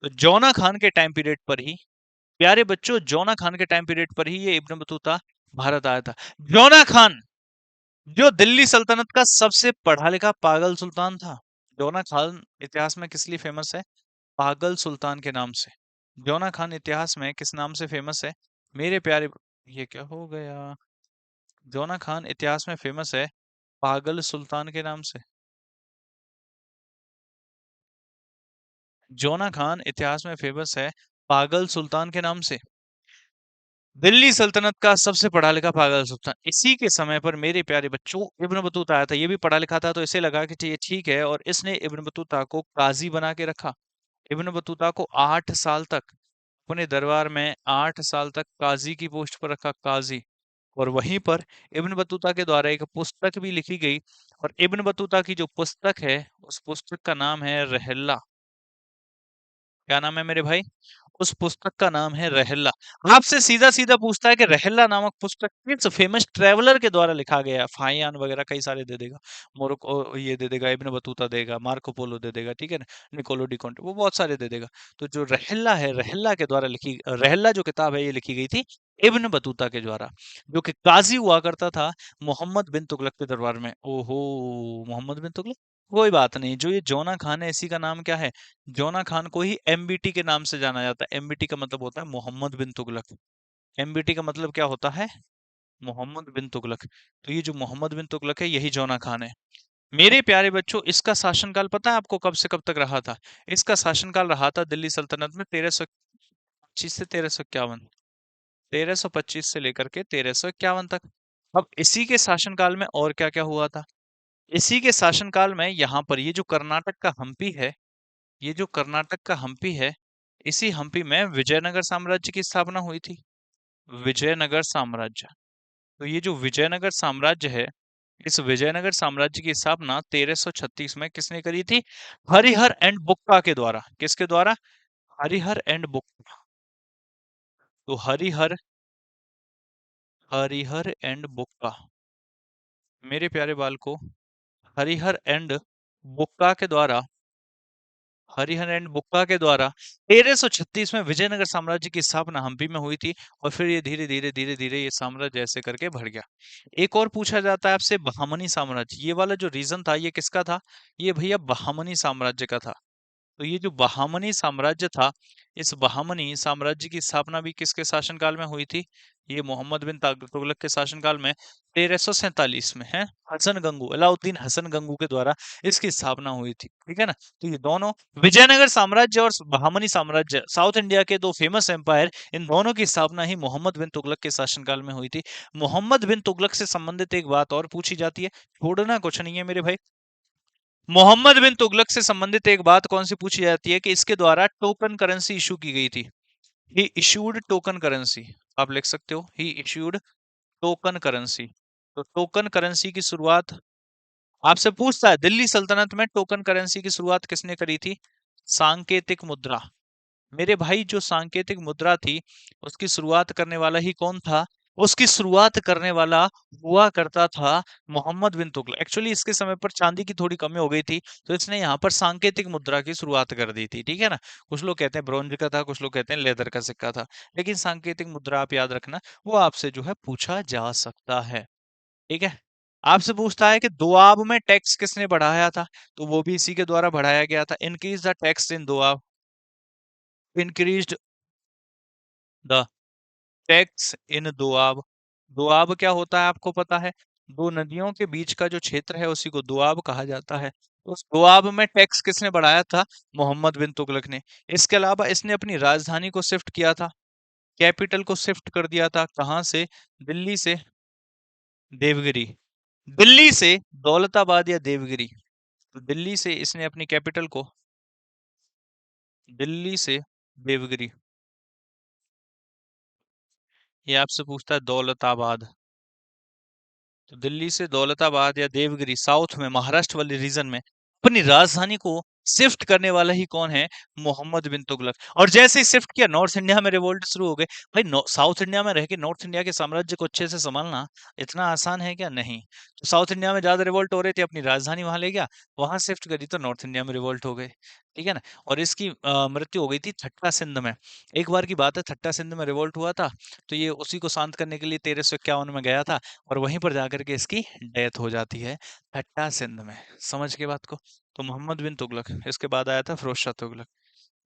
तो जौना खान के टाइम पीरियड पर ही, प्यारे बच्चों, जौना खान के टाइम पीरियड पर ही ये इब्न बतूता भारत आया था। जौना खान जो दिल्ली सल्तनत का सबसे पढ़ा लिखा पागल सुल्तान था। जौना खान इतिहास में किस लिए फेमस है? पागल सुल्तान के नाम से। जौना खान इतिहास में किस नाम से फेमस है? मेरे प्यारे, ये क्या हो गया? जौना खान इतिहास में फेमस है पागल सुल्तान के नाम से। जौना खान इतिहास में फेमस है पागल सुल्तान के नाम से। दिल्ली सल्तनत का सबसे पढ़ा लिखा पागल सुल्तान। इसी के समय पर मेरे प्यारे बच्चों इब्न बतूता आया था। ये भी पढ़ा लिखा था, तो इसे लगा कि ये ठीक है, और इसने इब्न बतूता को काजी बना के रखा। इब्न बतूता को 8 साल तक अपने दरबार में, 8 साल तक काजी की पोस्ट पर रखा, काजी। और वहीं पर इब्न बतूता के द्वारा एक पुस्तक भी लिखी गई। और इब्न बतूता की जो पुस्तक है, उस पुस्तक का नाम है रहला। क्या नाम है मेरे भाई? उस पुस्तक का नाम है रहला। आपसे सीधा सीधा पूछता है कि रहला नामक पुस्तक किस फेमस ट्रेवलर के द्वारा लिखा गया है? फाहियान वगैरह कई सारे दे देगा, मोरक्को ये दे देगा, इब्न बतूता देगा, मार्को पोलो दे देगा, ठीक है ना, निकोलो डी कॉन्टे, वो बहुत सारे दे देगा। तो जो रहला है, रहला के द्वारा लिखी, रहला जो किताब है ये लिखी गई थी इब्न बतूता के द्वारा, जो कि काजी हुआ करता था मोहम्मद बिन तुगलक के दरबार में। ओहो, मोहम्मद बिन तुगलक। कोई बात नहीं, जो ये जोना खान है इसी का नाम क्या है? जोना खान को ही एमबीटी के नाम से जाना जाता है। एमबीटी का मतलब होता है मोहम्मद बिन तुगलक। एमबीटी का मतलब क्या होता है? मोहम्मद बिन तुगलक। तो ये जो मोहम्मद बिन तुगलक है यही जोना खान है। मेरे प्यारे बच्चों, इसका शासनकाल पता है आपको कब से कब तक रहा था? इसका शासनकाल रहा था दिल्ली सल्तनत में 1325 से 1351। 1325 से लेकर के 1351 तक। अब इसी के शासनकाल में और क्या क्या हुआ था? इसी के शासनकाल में यहाँ पर ये जो कर्नाटक का हम्पी है, ये जो कर्नाटक का हम्पी है, इसी हम्पी में विजयनगर साम्राज्य की स्थापना हुई थी। विजयनगर साम्राज्य। तो ये जो विजयनगर साम्राज्य है, इस विजयनगर साम्राज्य की स्थापना 1336 में किसने करी थी? हरिहर एंड बुक्का के द्वारा। किसके द्वारा? हरिहर एंड बुक्का। तो हरिहर, हरिहर एंड बुक्का, मेरे प्यारे बाल को, हरिहर एंड बुक्का के द्वारा, हरिहर एंड बुक्का के द्वारा 1336 में विजयनगर साम्राज्य की स्थापना हम्पी में हुई थी। और फिर ये धीरे धीरे धीरे धीरे ये साम्राज्य ऐसे करके बढ़ गया। एक और पूछा जाता है आपसे, बहामनी साम्राज्य, ये वाला जो रीजन था ये किसका था? ये भैया बहामनी साम्राज्य का था। तो ये जो बहामनी साम्राज्य था, इस बहामनी साम्राज्य की स्थापना भी किसके शासनकाल में हुई थी? ये मोहम्मद बिन तुगलक के शासनकाल में 1347 में है। हसन गंगू, अलाउद्दीन हसन गंगू के द्वारा इसकी स्थापना हुई थी, ठीक है ना। तो ये दोनों, विजयनगर साम्राज्य और बहामनी साम्राज्य, साउथ इंडिया के दो फेमस एम्पायर, इन दोनों की स्थापना ही मोहम्मद बिन तुगलक के शासनकाल में हुई थी। मोहम्मद बिन तुगलक से संबंधित एक बात और पूछी जाती है, छोड़ना कुछ नहीं है मेरे भाई। मोहम्मद बिन तुगलक से संबंधित एक बात कौन सी पूछी जाती है? कि इसके द्वारा टोकन करेंसी इशू की गई थी। He issued token currency. आप लिख सकते हो, ही इशूड टोकन करेंसी। तो टोकन करेंसी की शुरुआत आपसे पूछता है, दिल्ली सल्तनत में टोकन करेंसी की शुरुआत किसने करी थी? सांकेतिक मुद्रा। मेरे भाई, जो सांकेतिक मुद्रा थी उसकी शुरुआत करने वाला ही कौन था? उसकी शुरुआत करने वाला हुआ करता था मोहम्मद बिन तुगलक। एक्चुअली इसके समय पर चांदी की थोड़ी कमी हो गई थी, तो इसने यहाँ पर सांकेतिक मुद्रा की शुरुआत कर दी थी, ठीक है ना। कुछ लोग कहते हैं ब्रॉन्ज का था, कुछ लोग कहते हैं लेदर का सिक्का था, लेकिन सांकेतिक मुद्रा आप याद रखना, वो आपसे जो है पूछा जा सकता है, ठीक है। आपसे पूछता है कि दोआब में टैक्स किसने बढ़ाया था? तो वो भी इसी के द्वारा बढ़ाया गया था। Increase the tax in Doab. Increase the tax in Doab. Doab क्या होता है आपको पता है? दो नदियों के बीच का जो क्षेत्र है उसी को दोआब कहा जाता है। उस दोआब में टैक्स किसने बढ़ाया था? मोहम्मद बिन तुगलक ने। इसके अलावा इसने अपनी राजधानी को शिफ्ट किया था, कैपिटल को शिफ्ट कर दिया था। कहाँ से? दिल्ली से देवगिरी। दिल्ली से दौलताबाद या देवगिरी। तो दिल्ली से इसने अपनी कैपिटल को, दिल्ली से देवगिरी। ये आपसे पूछता है दौलताबाद, तो दिल्ली से दौलताबाद या देवगिरी, साउथ में महाराष्ट्र वाले रीजन में अपनी राजधानी को शिफ्ट करने वाला ही कौन है? मोहम्मद बिन तुगलक। और जैसे ही शिफ्ट किया नॉर्थ इंडिया में रिवोल्ट शुरू हो गए। भाई साउथ इंडिया में रह के नॉर्थ इंडिया के साम्राज्य को अच्छे से संभालना इतना आसान है क्या? नहीं। तो साउथ इंडिया में ज्यादा रिवोल्ट हो रहे थे, अपनी राजधानी वहां ले गया, वहां शिफ्ट करी तो नॉर्थ इंडिया में रिवोल्ट हो गए। ठीक है ना। और इसकी मृत्यु हो गई थी थट्टा सिंध में। एक बार की बात है, थट्टा सिंध में रिवोल्ट हुआ था, तो ये उसी को शांत करने के लिए 1351 में गया था, और वहीं पर जाकर के इसकी डेथ हो जाती है, थट्टा सिंध में। समझ के बात को? तो मोहम्मद बिन तुगलक, इसके बाद आया था फिरोज शाह तुगलक,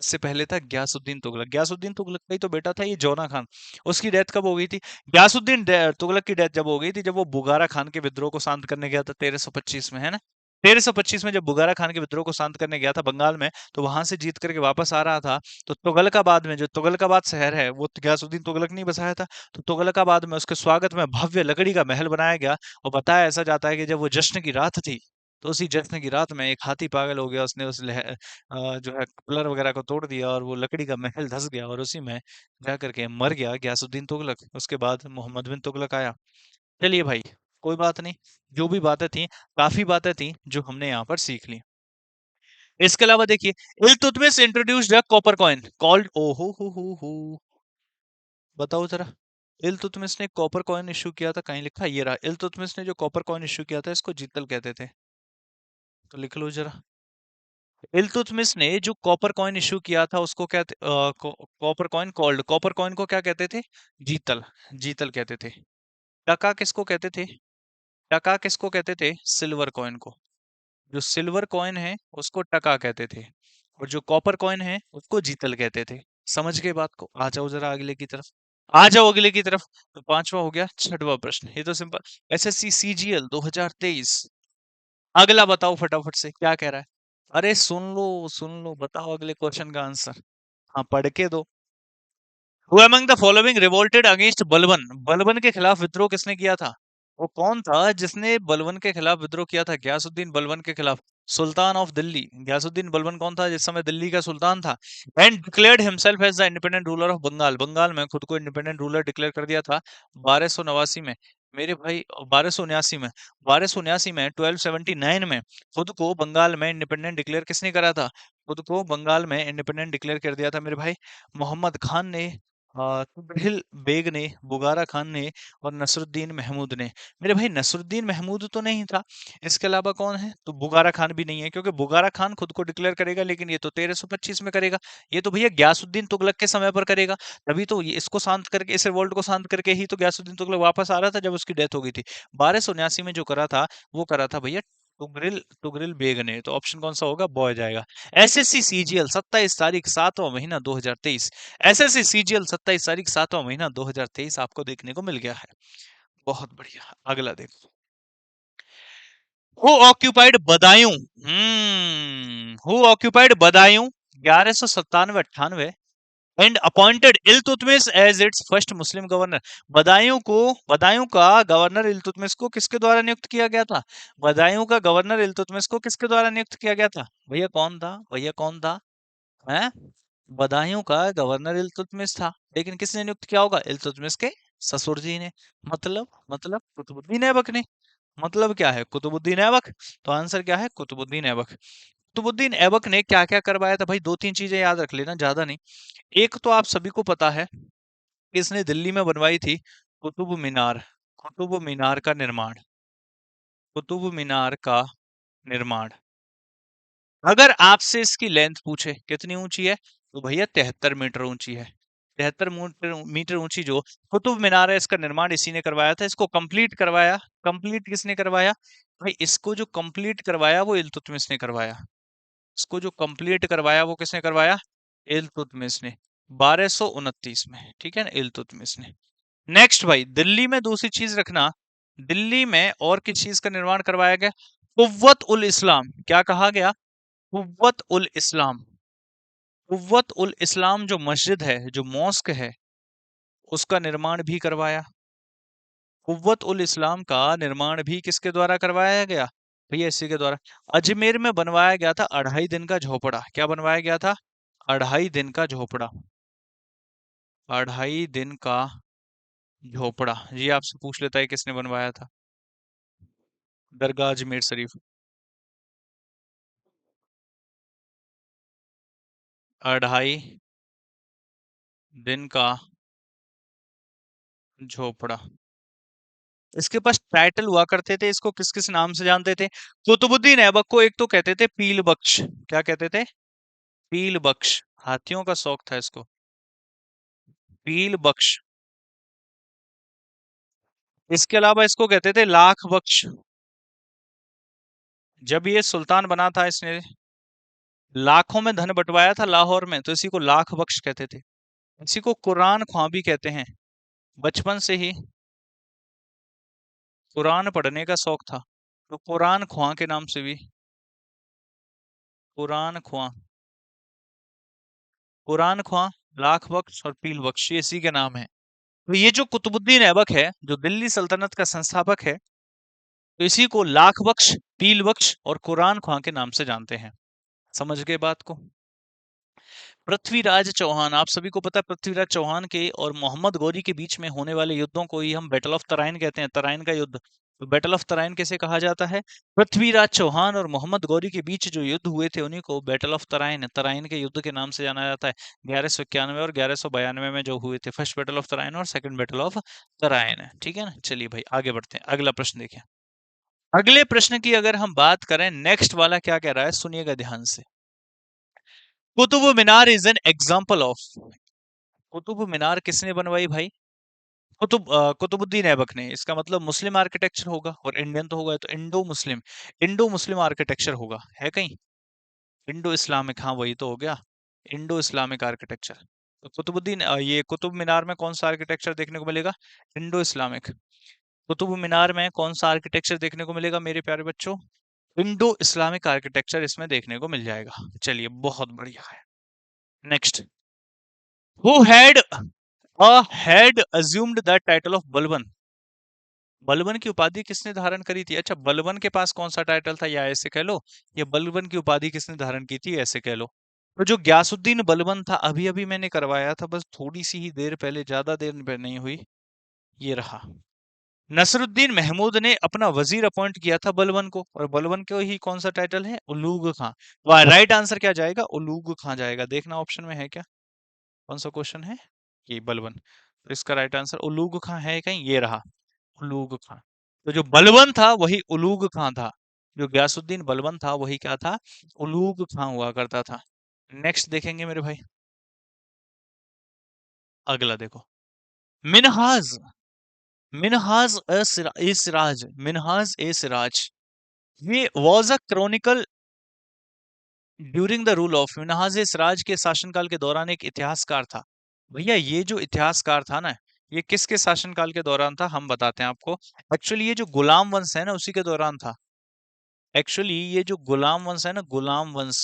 इससे पहले था ग्यासुद्दीन तुगलक। ग्यासुद्दीन तुगलक का ही तो बेटा था ये जौना खान। उसकी डेथ कब हो गई थी? तुगलक की डेथ जब हो गई थी, जब वो बुगारा खान के विद्रोह को शांत करने गया था 1325 में, है ना। 1325 में जब बुगारा खान के विद्रोह को शांत करने गया था बंगाल में, तो वहां से जीत करके वापस आ रहा था, तो तुगलकाबाद में, जो तुगलकाबाद शहर है, वो ग्यासुद्दीन तुगलक नहीं बसाया था। तो तुगलकाबाद में उसके स्वागत में भव्य लकड़ी का महल बनाया गया। और बताया ऐसा जाता है कि जब वो जश्न की रात थी, तो उसी जश्न की रात में एक हाथी पागल हो गया, उसने जो है कूलर वगैरह को तोड़ दिया, और वो लकड़ी का महल धस गया, और उसी में जा करके मर गया ग्यासुद्दीन तुगलक। उसके बाद मोहम्मद बिन तुगलक आया। चलिए भाई, कोई बात नहीं। जो भी बातें थी, काफी बातें थी जो हमने यहाँ पर सीख ली। इसके अलावा देखिए, Iltutmish introduced the copper coin called, ओ हो, बताओ जरा। इल्तुतमिश ने कॉपर कॉइन इशू किया था, कहीं लिखा है? ये रहा। इल्तुतमिश ने जो कॉपर कॉइन इशू किया था, इसको जीतल कहते थे। तो लिख लो जरा। इल्तुतमिश ने जो कॉपर कॉइन इशू किया था उसको क्या, copper coin called, copper coin को क्या कहते थे? जीतल। जीतल कहते थे। टका किसको कहते थे? टका किसको कहते थे? सिल्वर कॉइन को। जो सिल्वर कॉइन है उसको टका कहते थे, और जो कॉपर कॉइन है उसको जीतल कहते थे। समझ गए बात को? आ जाओ जरा अगले की तरफ। आ जाओ अगले की तरफ। तो पांचवा हो गया। छठवां प्रश्न, ये तो सिंपल, एसएससी सीजीएल 2023। अगला बताओ फटाफट से क्या कह रहा है। अरे सुन लो, बताओ अगले क्वेश्चन का आंसर। हाँ, पढ़ के दो। Who among the following revolted against Balban? Balban के खिलाफ विद्रोह किसने किया था? वो कौन था जिसने बलबन के खिलाफ विद्रोह किया था? ग्यासुद्दीन बलबन के खिलाफ। Sultan of Delhi. ग्यासुद्दीन बलबन कौन था जिस समय दिल्ली का सुल्तान था? And declared himself as the independent ruler of Bengal. Bengal में खुद को इंडिपेंडेंट रूलर डिक्लेयर कर दिया था 1289 में। मेरे भाई, 1279 में। 1279 में, 1279 में खुद को बंगाल में इंडिपेंडेंट डिक्लेयर किसने करा था? खुद को बंगाल में इंडिपेंडेंट डिक्लेयर कर दिया था मेरे भाई, मोहम्मद खान ने, तुगरिल बेग ने, बुगारा खान ने, और नसरुद्दीन महमूद ने। मेरे भाई, नसरुद्दीन महमूद तो नहीं था। इसके अलावा कौन है? तो बुगारा खान भी नहीं है, क्योंकि बुगारा खान खुद को डिक्लेयर करेगा, लेकिन ये तो 1325 में करेगा। ये तो भैया ग्यासुद्दीन तुगलक के समय पर करेगा। तभी तो ये इसको शांत करके, इस रिवोल्ट को शांत करके ही तो ग्यासुद्दीन तुगलक वापस आ रहा था, जब उसकी डेथ हो गई थी। 1279 में जो करा था, वो करा था भैया तुगरिल तुगरिल बेग ने। तो ऑप्शन कौन सा होगा? बॉय जाएगा। एसएससी सीजीएल 27 तारीख 7वां महीना 2023। एसएससी सीजीएल 27 तारीख 7वां महीना 2023 आपको देखने को मिल गया है। बहुत बढ़िया। अगला देखो। Who occupied Badaun? Who occupied Badaun 1197-98 and appointed Iltutmish as its first Muslim governor. Badaun का गवर्नर इल्तुतमिश को किसके द्वारा नियुक्त किया गया था? बदायूं का गवर्नर इल्तुतमिश को किसके द्वारा नियुक्त किया गया था? भैया कौन था? भैया कौन था? हैं? बदायूं का गवर्नर इल्तुतमिश था, लेकिन किसने नियुक्त किया होगा? इल्तुतमिश के ससुर जी ने। मतलब कुतुबुद्दीन ऐबक ने। मतलब क्या है? कुतुबुद्दीन ऐबक। तो आंसर क्या है? कुतुबुद्दीन ऐबक। कुतुबुद्दीन ऐबक ने क्या क्या करवाया था भाई? दो तीन चीजें याद रख लेना, ज्यादा नहीं। एक तो आप सभी को पता है कि इसने दिल्ली में बनवाई थी कुतुब मीनार। कुतुब मीनार का निर्माण। कुतुब मीनार का निर्माण। अगर आपसे इसकी लेंथ पूछे कितनी ऊंची है, तो भैया 73 मीटर ऊंची है। 73 मीटर ऊंची जो कुतुब मीनार है, इसका निर्माण इसी ने करवाया था। इसको कंप्लीट करवाया, कंप्लीट किसने करवाया? भाई इसको जो कंप्लीट करवाया वो इल्तुतमिश ने करवाया। इसको जो कंप्लीट करवाया वो किसने करवाया? इल्तुतमिश ने। 1229 में, ठीक है ना, इल्तुतमिश ने। नेक्स्ट भाई, दिल्ली में दूसरी चीज रखना, दिल्ली में और किस चीज का निर्माण करवाया गया? कुव्वत उल इस्लाम। क्या कहा गया? कुव्वत उल इस्लाम। कुव्वत उल इस्लाम जो मस्जिद है, जो मॉस्क है, उसका निर्माण भी करवाया। कुव्वत उल इस्लाम का निर्माण भी किसके द्वारा करवाया गया? भैया इसी के द्वारा। अजमेर में बनवाया गया था 2.5 दिन का झोपड़ा। क्या बनवाया गया था? 2.5 दिन का झोपड़ा। 2.5 दिन का झोपड़ा, ये आपसे पूछ लेता है किसने बनवाया था? दरगाह अजमेर शरीफ। 2.5 दिन का झोपड़ा। इसके पास टाइटल हुआ करते थे, इसको किस किस नाम से जानते थे? कुतुबुद्दीन ऐबक को एक तो कहते थे पील बख्श। क्या कहते थे? पील बख्श। हाथियों का शौक था इसको। पील बख्श। इसके अलावा इसको कहते थे लाख बख्श। जब ये सुल्तान बना था, इसने लाखों में धन बंटवाया था लाहौर में, तो इसी को लाख बख्श कहते थे। इसी को कुरान ख्वां भी कहते हैं। बचपन से ही कुरान पढ़ने का शौक था, तो कुरान ख्वां के नाम से भी। कुरान ख्वां। कुरान ख्वां, लाख बख्श और पील बख्श, ये इसी के नाम है। तो ये जो कुतुबुद्दीन ऐबक है, जो दिल्ली सल्तनत का संस्थापक है, तो इसी को लाख बख्श, पील बख्श और कुरान ख्वां के नाम से जानते हैं। समझ गए बात को? पृथ्वीराज चौहान, आप सभी को पता है पृथ्वीराज चौहान के और मोहम्मद गौरी के बीच में होने वाले युद्धों को ही हम बैटल ऑफ तराइन कहते हैं, तराइन का युद्ध। तो बैटल ऑफ तराइन किसे कहा जाता है? पृथ्वीराज चौहान और मोहम्मद गौरी के बीच जो युद्ध हुए थे, उन्हीं को बैटल ऑफ तराइन, तराइन के युद्ध के नाम से जाना जाता है। 1191 और 1192 में जो हुए थे, फर्स्ट बैटल ऑफ तराइन और सेकंड बैटल ऑफ तराइन। ठीक है ना? चलिए भाई आगे बढ़ते हैं, अगला प्रश्न देखिए। अगले प्रश्न की अगर हम बात करें, नेक्स्ट वाला क्या कह रहा है, सुनिएगा ध्यान से। Qutub Minar is an example of. Qutub Minar किसने बनवाई भाई? कुतुबुद्दीन ऐबक ने। इसका मतलब मुस्लिम आर्किटेक्चर होगा, और इंडियन तो होगा, तो इंडो मुस्लिम, इंडो मुस्लिम आर्किटेक्चर होगा, है कहीं? इंडो इस्लामिक, हाँ वही तो हो गया, इंडो इस्लामिक आर्किटेक्चर। तो ये कुतुब मीनार में कौन सा आर्किटेक्चर देखने को मिलेगा? Indo Islamic. कुतुब मीनार में कौन सा आर्किटेक्चर देखने को मिलेगा मेरे प्यारे बच्चों? इंडो इस्लामिक आर्किटेक्चर इसमें देखने को मिल जाएगा। चलिए बहुत बढ़िया है। Next, who had assumed the title of Balban. Balban की उपाधि किसने धारण करी थी? अच्छा, बलबन के पास कौन सा टाइटल था, या ऐसे कह लो, ये बलबन की उपाधि किसने धारण की थी, ऐसे कह लो। तो जो ग्यासुद्दीन बलबन था, अभी अभी मैंने करवाया था, बस थोड़ी सी ही देर पहले, ज्यादा देर पे नहीं हुई, ये रहा। नसरुद्दीन महमूद ने अपना वजीर अपॉइंट किया था बलबन को, और बलबन को ही कौन सा टाइटल है? उलूग खां। राइट आंसर क्या जाएगा? उलूग खां जाएगा। देखना ऑप्शन में है क्या, कौन सा क्वेश्चन है? ये बलबन। तो इसका राइट आंसर उलूग खां है कहीं? ये रहा, उलूग खां। तो जो बलबन था वही उलूग खां था, जो गयासुद्दीन बलबन था वही क्या था? उलूग खां हुआ करता था। नेक्स्ट देखेंगे मेरे भाई, अगला देखो। मिनहाज, ए सिराज, मिनहाज ए सिराज, ये was a chronicle during the rule of, Minhaj e Siraj के शासनकाल के दौरान एक इतिहासकार था। भैया ये जो इतिहासकार था ना, ये किसके शासनकाल के दौरान था, हम बताते हैं आपको। एक्चुअली ये जो गुलाम वंश है ना, उसी के दौरान था। एक्चुअली ये जो गुलाम वंश है ना, गुलाम वंश,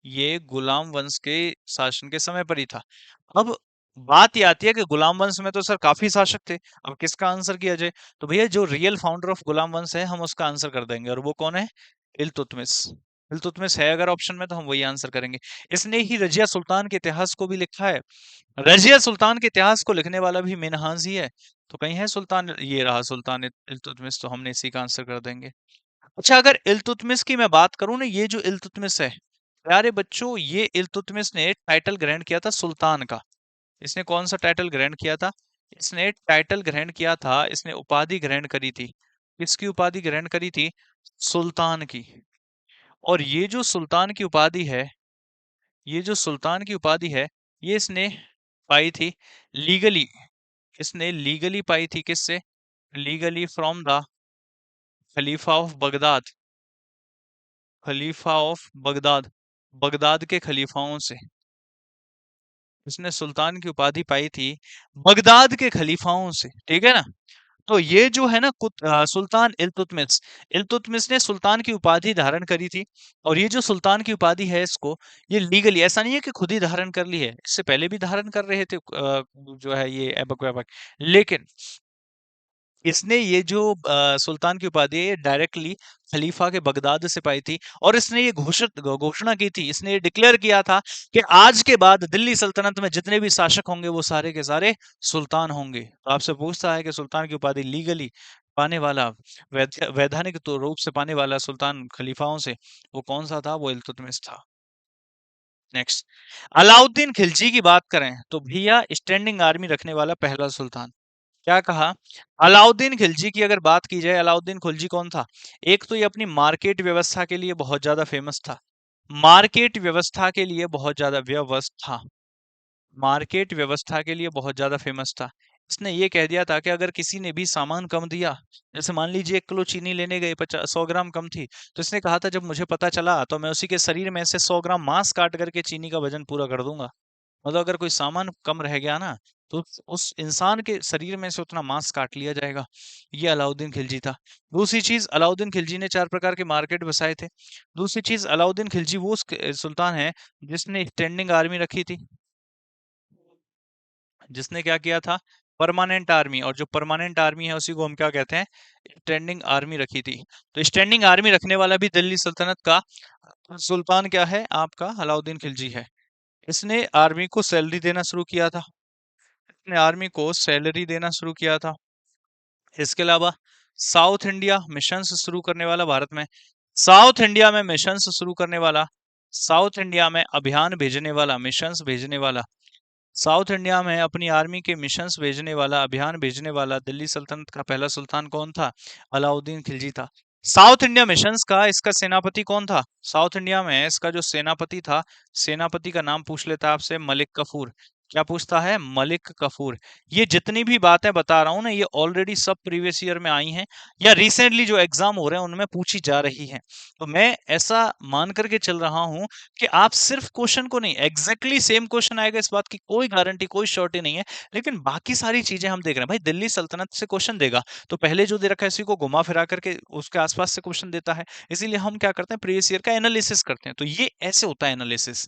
ये गुलाम वंश के शासन के समय पर ही था। अब बात ये आती है कि गुलाम वंश में तो सर काफी शासक थे, अब किसका आंसर किया जाए? तो भैया जो रियल फाउंडर ऑफ गुलाम वंश है, हम उसका आंसर कर देंगे, और वो कौन है? इल्तुतमिश। इल्तुतमिश है अगर ऑप्शन में, तो हम वही आंसर करेंगे। इसने ही रजिया सुल्तान के इतिहास को भी लिखा है। रजिया सुल्तान के इतिहास को लिखने वाला भी मिनहाज ही है। तो कहीं है सुल्तान, ये रहा सुल्तान इल्तुतमिश, तो हमने इसी का आंसर कर देंगे। अच्छा, अगर इल्तुतमिश की मैं बात करूं ना, ये जो इल्तुतमिश है, प्यारे बच्चों, ये इल्तुतमिश ने टाइटल ग्रहण किया था सुल्तान का। इसने कौन सा टाइटल ग्रहण किया था? इसने टाइटल ग्रहण किया था, इसने उपाधि ग्रहण करी थी। किसकी उपाधि ग्रहण करी थी? सुल्तान की। और ये जो सुल्तान की उपाधि है, ये जो सुल्तान की उपाधि है, ये इसने पाई थी लीगली। इसने लीगली पाई थी, किससे? Legally from the Khalifa of Baghdad. Khalifa of Baghdad, Baghdad के खलीफाओं से। इसने सुल्तान की उपाधि पाई थी बगदाद के खलीफाओं से, ठीक है ना। तो ये जो है ना सुल्तान इल्तुतमिश, इल्तुतमिश ने सुल्तान की उपाधि धारण करी थी। और ये जो सुल्तान की उपाधि है इसको, ये लीगली ऐसा नहीं है कि खुद ही धारण कर ली है, इससे पहले भी धारण कर रहे थे जो है ये ऐबक वैबक। लेकिन इसने ये जो सुल्तान की उपाधि है ये डायरेक्टली खलीफा के बगदाद से पाई थी। और इसने ये घोषणा की थी, इसने ये डिक्लेयर किया था कि आज के बाद दिल्ली सल्तनत में जितने भी शासक होंगे वो सारे के सारे सुल्तान होंगे। तो आपसे पूछता है कि सुल्तान की उपाधि लीगली पाने वाला, वैधानिक तो रूप से पाने वाला सुल्तान खलीफाओं से, वो कौन सा था? वो इल्तुतमिश था। नेक्स्ट, अलाउद्दीन खिलजी की बात करें तो भैया स्टैंडिंग आर्मी रखने वाला पहला सुल्तान। क्या कहा? अलाउद्दीन खिलजी की अगर बात की जाए, अलाउद्दीन खिलजी कौन था? एक तो ये अपनी मार्केट व्यवस्था के लिए बहुत ज्यादा फेमस था। मार्केट व्यवस्था के लिए बहुत ज्यादा व्यवस्था मार्केट व्यवस्था के लिए बहुत ज्यादा फेमस था। इसने ये कह दिया था कि अगर किसी ने भी सामान कम दिया, जैसे मान लीजिए 1 किलो चीनी लेने गए, 100 ग्राम कम थी, तो इसने कहा था जब मुझे पता चला तो मैं उसी के शरीर में से 100 ग्राम मांस काट करके चीनी का वजन पूरा कर दूंगा। मतलब अगर कोई सामान कम रह गया ना, तो उस इंसान के शरीर में से उतना मांस काट लिया जाएगा। ये अलाउद्दीन खिलजी था। दूसरी चीज, अलाउद्दीन खिलजी ने 4 प्रकार के मार्केट बसाए थे। दूसरी चीज, अलाउद्दीन खिलजी वो सुल्तान है जिसने स्टैंडिंग आर्मी रखी थी। जिसने क्या किया था? Permanent army. और जो परमानेंट आर्मी है उसी को हम क्या कहते हैं? स्टैंडिंग आर्मी रखी थी। तो स्टैंडिंग आर्मी रखने वाला भी दिल्ली सल्तनत का सुल्तान क्या है? आपका अलाउद्दीन खिलजी है। इसने आर्मी को सैलरी देना शुरू किया था। इसने आर्मी को सैलरी देना शुरू किया था। इसके अलावा साउथ इंडिया मिशंस शुरू करने वाला भारत में, साउथ इंडिया में मिशंस शुरू करने वाला, साउथ इंडिया में अभियान भेजने वाला, मिशंस भेजने वाला, साउथ इंडिया में अपनी आर्मी के मिशंस भेजने वाला, अभियान भेजने वाला दिल्ली सल्तनत का पहला सुल्तान कौन था? अलाउद्दीन खिलजी था। साउथ इंडिया मिशंस का इसका सेनापति कौन था? साउथ इंडिया में इसका जो सेनापति था, सेनापति का नाम पूछ लेता है आपसे, मलिक कफूर। क्या पूछता है? मलिक कफूर। ये जितनी भी बातें बता रहा हूं ना, ये ऑलरेडी सब प्रीवियस ईयर में आई हैं या रिसेंटली जो एग्जाम हो रहे हैं उनमें पूछी जा रही हैं। तो मैं ऐसा मान करके चल रहा हूं कि आप सिर्फ क्वेश्चन को नहीं, एग्जैक्टली सेम क्वेश्चन आएगा इस बात की कोई गारंटी, कोई श्योरिटी नहीं है, लेकिन बाकी सारी चीजें हम देख रहे हैं। भाई दिल्ली सल्तनत से क्वेश्चन देगा तो पहले जो दे रखा है इसी को घुमा फिरा करके उसके आसपास से क्वेश्चन देता है। इसीलिए हम क्या करते हैं? प्रीवियस ईयर का एनालिसिस करते हैं। तो ये ऐसे होता है एनालिसिस।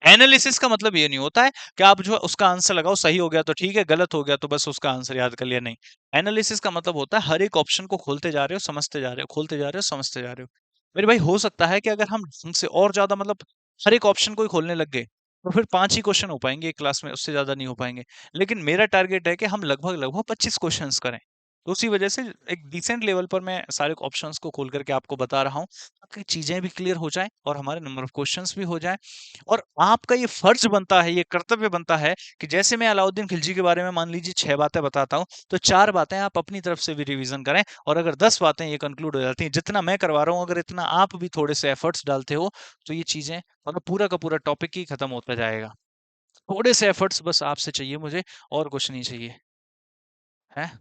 एनालिसिस का मतलब ये नहीं होता है कि आप जो है उसका आंसर लगाओ, सही हो गया तो ठीक है, गलत हो गया तो बस उसका आंसर याद कर लिया, नहीं। एनालिसिस का मतलब होता है हर एक ऑप्शन को खोलते जा रहे हो, समझते जा रहे हो, खोलते जा रहे हो, समझते जा रहे हो। मेरे भाई हो सकता है कि अगर हम ढंग से और ज्यादा मतलब हर एक ऑप्शन को ही खोलने लग गए तो फिर 5 ही क्वेश्चन हो पाएंगे एक क्लास में, उससे ज्यादा नहीं हो पाएंगे। लेकिन मेरा टारगेट है कि हम लगभग लगभग 25 क्वेश्चंस करें। तो उसी वजह से एक डिसेंट लेवल पर मैं सारे ऑप्शंस को खोल करके आपको बता रहा हूँ, ताकि चीजें भी क्लियर हो जाएं और हमारे नंबर ऑफ क्वेश्चंस भी हो जाएं। और आपका ये फर्ज बनता है, ये कर्तव्य बनता है कि जैसे मैं अलाउद्दीन खिलजी के बारे में मान लीजिए 6 बातें बताता हूँ, तो 4 बातें आप अपनी तरफ से भी रिवीजन करें। और अगर 10 बातें ये कंक्लूड हो जाती हैं, जितना मैं करवा रहा हूँ अगर इतना आप भी थोड़े से एफर्ट्स डालते हो, तो ये चीजें मतलब पूरा का पूरा टॉपिक ही खत्म होता जाएगा। थोड़े से एफर्ट्स बस आपसे चाहिए मुझे, और कुछ नहीं चाहिए है।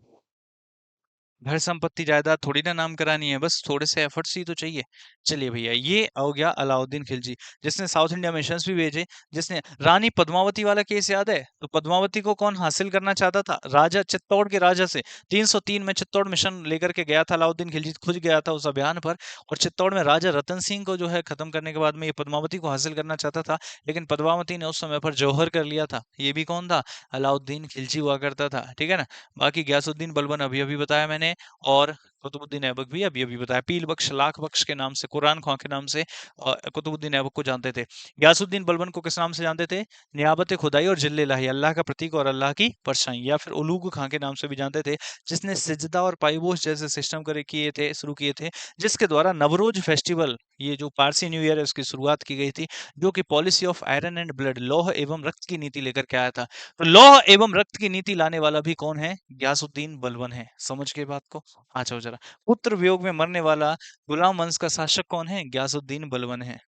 घर संपत्ति जायदाद थोड़ी ना नाम करानी है, बस थोड़े से एफर्ट्स ही तो चाहिए। चलिए भैया, ये हो गया अलाउद्दीन खिलजी, जिसने साउथ इंडिया मिशंस भी भेजे। जिसने रानी पद्मावती वाला केस याद है? तो पद्मावती को कौन हासिल करना चाहता था? राजा, चित्तौड़ के राजा से 303 में चित्तौड़ मिशन लेकर के गया था अलाउद्दीन खिलजी, खुद गया था उस अभियान पर। और चित्तौड़ में राजा रतन सिंह को जो है खत्म करने के बाद में ये पद्मावती को हासिल करना चाहता था, लेकिन पद्मावती ने उस समय पर जौहर कर लिया था। ये भी कौन था? अलाउद्दीन खिलजी हुआ करता था, ठीक है ना। बाकी गयासुद्दीन बलबन अभी अभी बताया मैंने, और कुतुबुद्दीन ऐबक भी अभी अभी बताया। पील बख्श, लाख बख्श के नाम से, कुरान खां के नाम से कुतुबुद्दीन ऐबक को जानते थे। गयासुद्दीन बलबन को किस नाम से जानते थे? नियाबत खुदाई और जिल्ले लाही, अल्लाह का प्रतीक और अल्लाह की परछाई। या फिर उलूग खां के नाम से भी जानते थे, जिसने सिजदा और पाइबोस जैसे सिस्टम करे किए थे, शुरू किए थे, जिसके द्वारा नवरोज फेस्टिवल, ये जो पारसी न्यू ईयर है उसकी शुरुआत की गई थी, जो कि policy of iron and blood, लौह एवं रक्त की नीति लेकर के आया था। तो लौह एवं रक्त की नीति लाने वाला भी कौन है? गयासुद्दीन बलबन है। समझ गए बात को? आ जाओ जरा। पुत्र वियोग में मरने वाला गुलाम वंश का शासक कौन है? गयासुद्दीन बलबन है।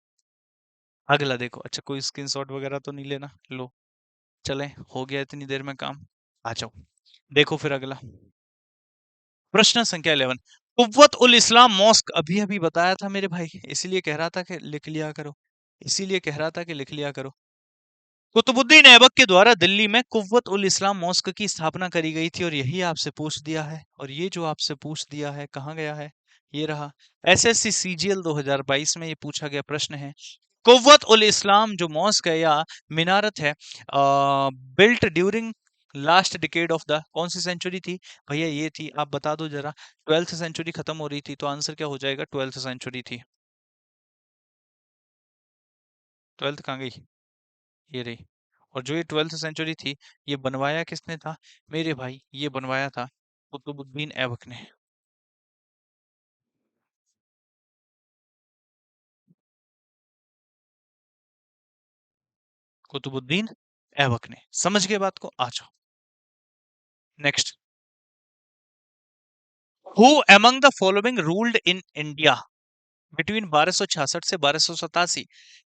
अगला देखो, अच्छा कोई स्क्रीनशॉट वगैरह तो नहीं लेना, लो चलें, हो गया इतनी देर में काम। आ जाओ, देखो फिर अगला प्रश्न संख्या 11। कुव्वत उल इस्लाम मॉस्क अभी अभी बताया था मेरे भाई, इसीलिए कह रहा था कि लिख लिया करो, इसीलिए कह रहा था कि लिख लिया करो। कुतुबुद्दीन ऐबक के द्वारा दिल्ली में कुव्वत उल इस्लाम मॉस्क की स्थापना करी गई थी, और यही आपसे पूछ दिया है, और ये जो आपसे पूछ दिया है कहाँ गया है, ये रहा। एसएससी सीजीएल 2022 में ये पूछा गया प्रश्न है। कुव्वत उल इस्लाम जो मॉस्क है या मिनारत है, built during last decade of the कौन सी सेंचुरी थी भैया, ये थी, आप बता दो जरा। 12th सेंचुरी खत्म हो रही थी, तो आंसर क्या हो जाएगा, 12th सेंचुरी थी। 12th कहाँ गई, ये रही। और जो ये 12th सेंचुरी थी, ये बनवाया किसने था मेरे भाई, ये बनवाया था कुतुबुद्दीन ऐबक ने। कुतुबुद्दीन ऐबक ने, समझ गए बात को, आ जाओ next. Who among the following ruled in India between 1266 से 1287?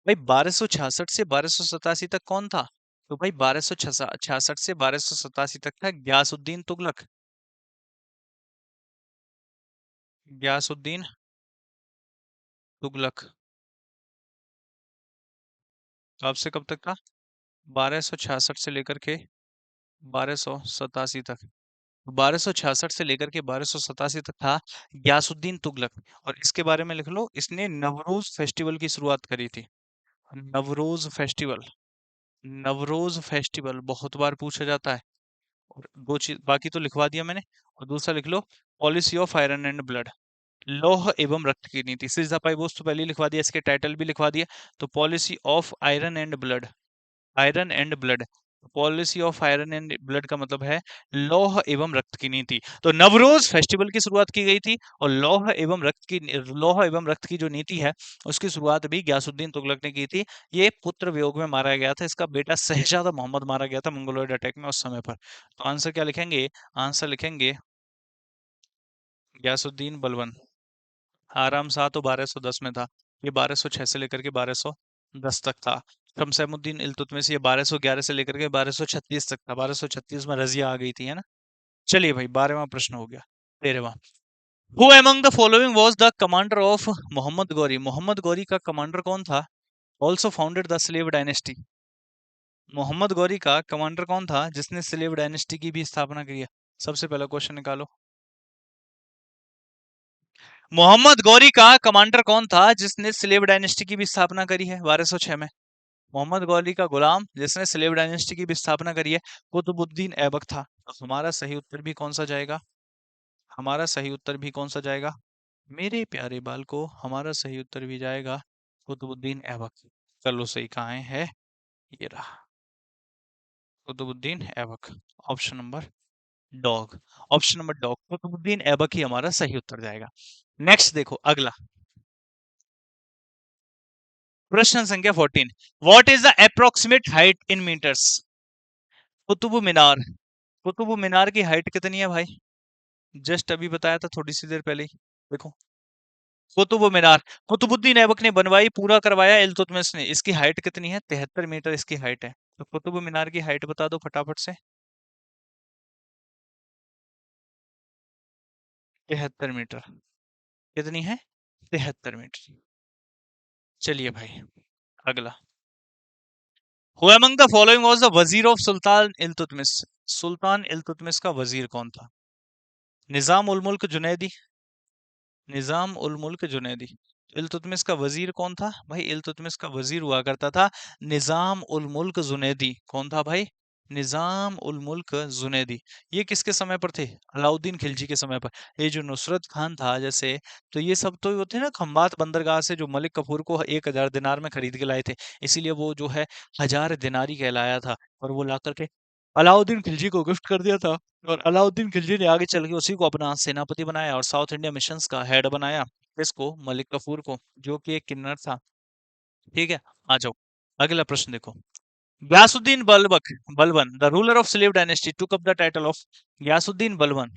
भाई 1266 से 1287 तक कौन था, तो भाई 1266 से 1287 तक था गयासुद्दीन तुगलक। गयासुद्दीन तुगलक। कब से कब तक था, 1266 से लेकर के 1287 तक। 1266 से लेकर के 1287 तक था गयासुद्दीन तुगलक। और इसके बारे में लिख लो, इसने नवरोज फेस्टिवल की शुरुआत करी थी। नवरोज फेस्टिवल, नवरोज फेस्टिवल बहुत बार पूछा जाता है। और दो चीज बाकी तो लिखवा दिया मैंने। और दूसरा लिख लो, policy of iron and blood, लौह एवं रक्त की नीति। सिजापाई तो पहले ही लिखवा दिया, इसके टाइटल भी लिखवा दिया। तो policy of iron and blood, iron and blood, policy of iron and blood का मतलब है लौह एवं रक्त की नीति। तो नवरोज फेस्टिवल की शुरुआत की गई थी, और लौह एवं रक्त की जो नीति है उसकी शुरुआत भी गयासुद्दीन तुगलक ने की थी। ये पुत्र वियोग में मारा गया था, इसका बेटा शहजादा मोहम्मद मारा गया था मंगोलॉयड अटैक में उस समय पर। तो आंसर क्या लिखेंगे, आंसर लिखेंगे गयासुद्दीन बलबन। आराम शाह तो 1210 में था, ये 1206 से लेकर के 1210 तक था। शमसैमुद्दीन इल्तुतमिश ये 1211 से लेकर के 1236 तक था, 1236 में रजिया आ गई थी, है ना। चलिए भाई 12वां प्रश्न हो गया। 13वां, who among the following was the commander of Mohammad Ghori? Mohammad Ghori का कमांडर कौन था? Also founded the slave dynasty. Mohammad Ghori का कमांडर कौन था जिसने स्लेव डायनेस्टी की भी स्थापना की है? सबसे पहला क्वेश्चन निकालो। मोहम्मद गौरी का कमांडर कौन था जिसने स्लेव डायनेस्टी की भी स्थापना करी है 1206 में? मोहम्मद गौरी का गुलाम जिसने स्लेव डायनेस्टी की भी स्थापना करी है, कुतुबुद्दीन ऐबक था। तो हमारा सही उत्तर भी कौन सा जाएगा, हमारा सही उत्तर भी कौन सा जाएगा मेरे प्यारे बाल को, हमारा सही उत्तर भी जाएगा कुतुबुद्दीन ऐबक। चलो सही कहाँ है, ये रहा Qutubuddin Aibak. Option number dog, option number dog, Qutubuddin Aibak ही हमारा सही उत्तर जाएगा। नेक्स्ट देखो अगला प्रश्न संख्या 14, what is the approximate height in metres? Qutub Minar, Qutub Minar की हाइट कितनी है भाई? जस्ट अभी बताया था थोड़ी सी देर पहले ही, देखो कुतुब मीनार कुतुबुद्दीन ऐबक ने बनवाई, पूरा करवाया इल्तुतमिश ने। इसकी हाइट कितनी है, 73 मीटर इसकी हाइट है। तो कुतुब मीनार की हाइट बता दो फटाफट से। 73 मीटर, कितनी है, 73 मीटर। चलिए भाई अगला, who among the following was the वजीर ऑफ सुल्तान इल्तुतमिश? सुल्तान इल्तुतमिश का वजीर कौन था? निजाम उल मुल्क जुनैदी, निजाम उल मुल्क जुनैदी। इल्तुतमिश का वजीर कौन था भाई? इल्तुतमिश का वजीर हुआ करता था निजाम उल मुल्क जुनैदी। कौन था भाई? निजाम उल मुल्क जुनैदी। ये किसके समय पर थे? अलाउद्दीन खिलजी के समय पर। ये जो नुसरत खान था जैसे, तो ये सब तो वो थे ना खंबात बंदरगाह से जो मलिक कफूर को 1000 दिनार में खरीद के लाए थे, इसीलिए वो जो है 1000 दिनारी कहलाया था। और वो ला करके अलाउद्दीन खिलजी को गिफ्ट कर दिया था। और अलाउद्दीन खिलजी ने आगे चल के उसी को अपना सेनापति बनाया और साउथ इंडिया मिशंस का हेड बनाया। इसको मलिक कफूर को, जो कि एक किन्नर था। ठीक है, आ जाओ अगला प्रश्न देखो। Ghiyasuddin Balban the ruler of slave dynasty took up the title of. Ghiyasuddin Balban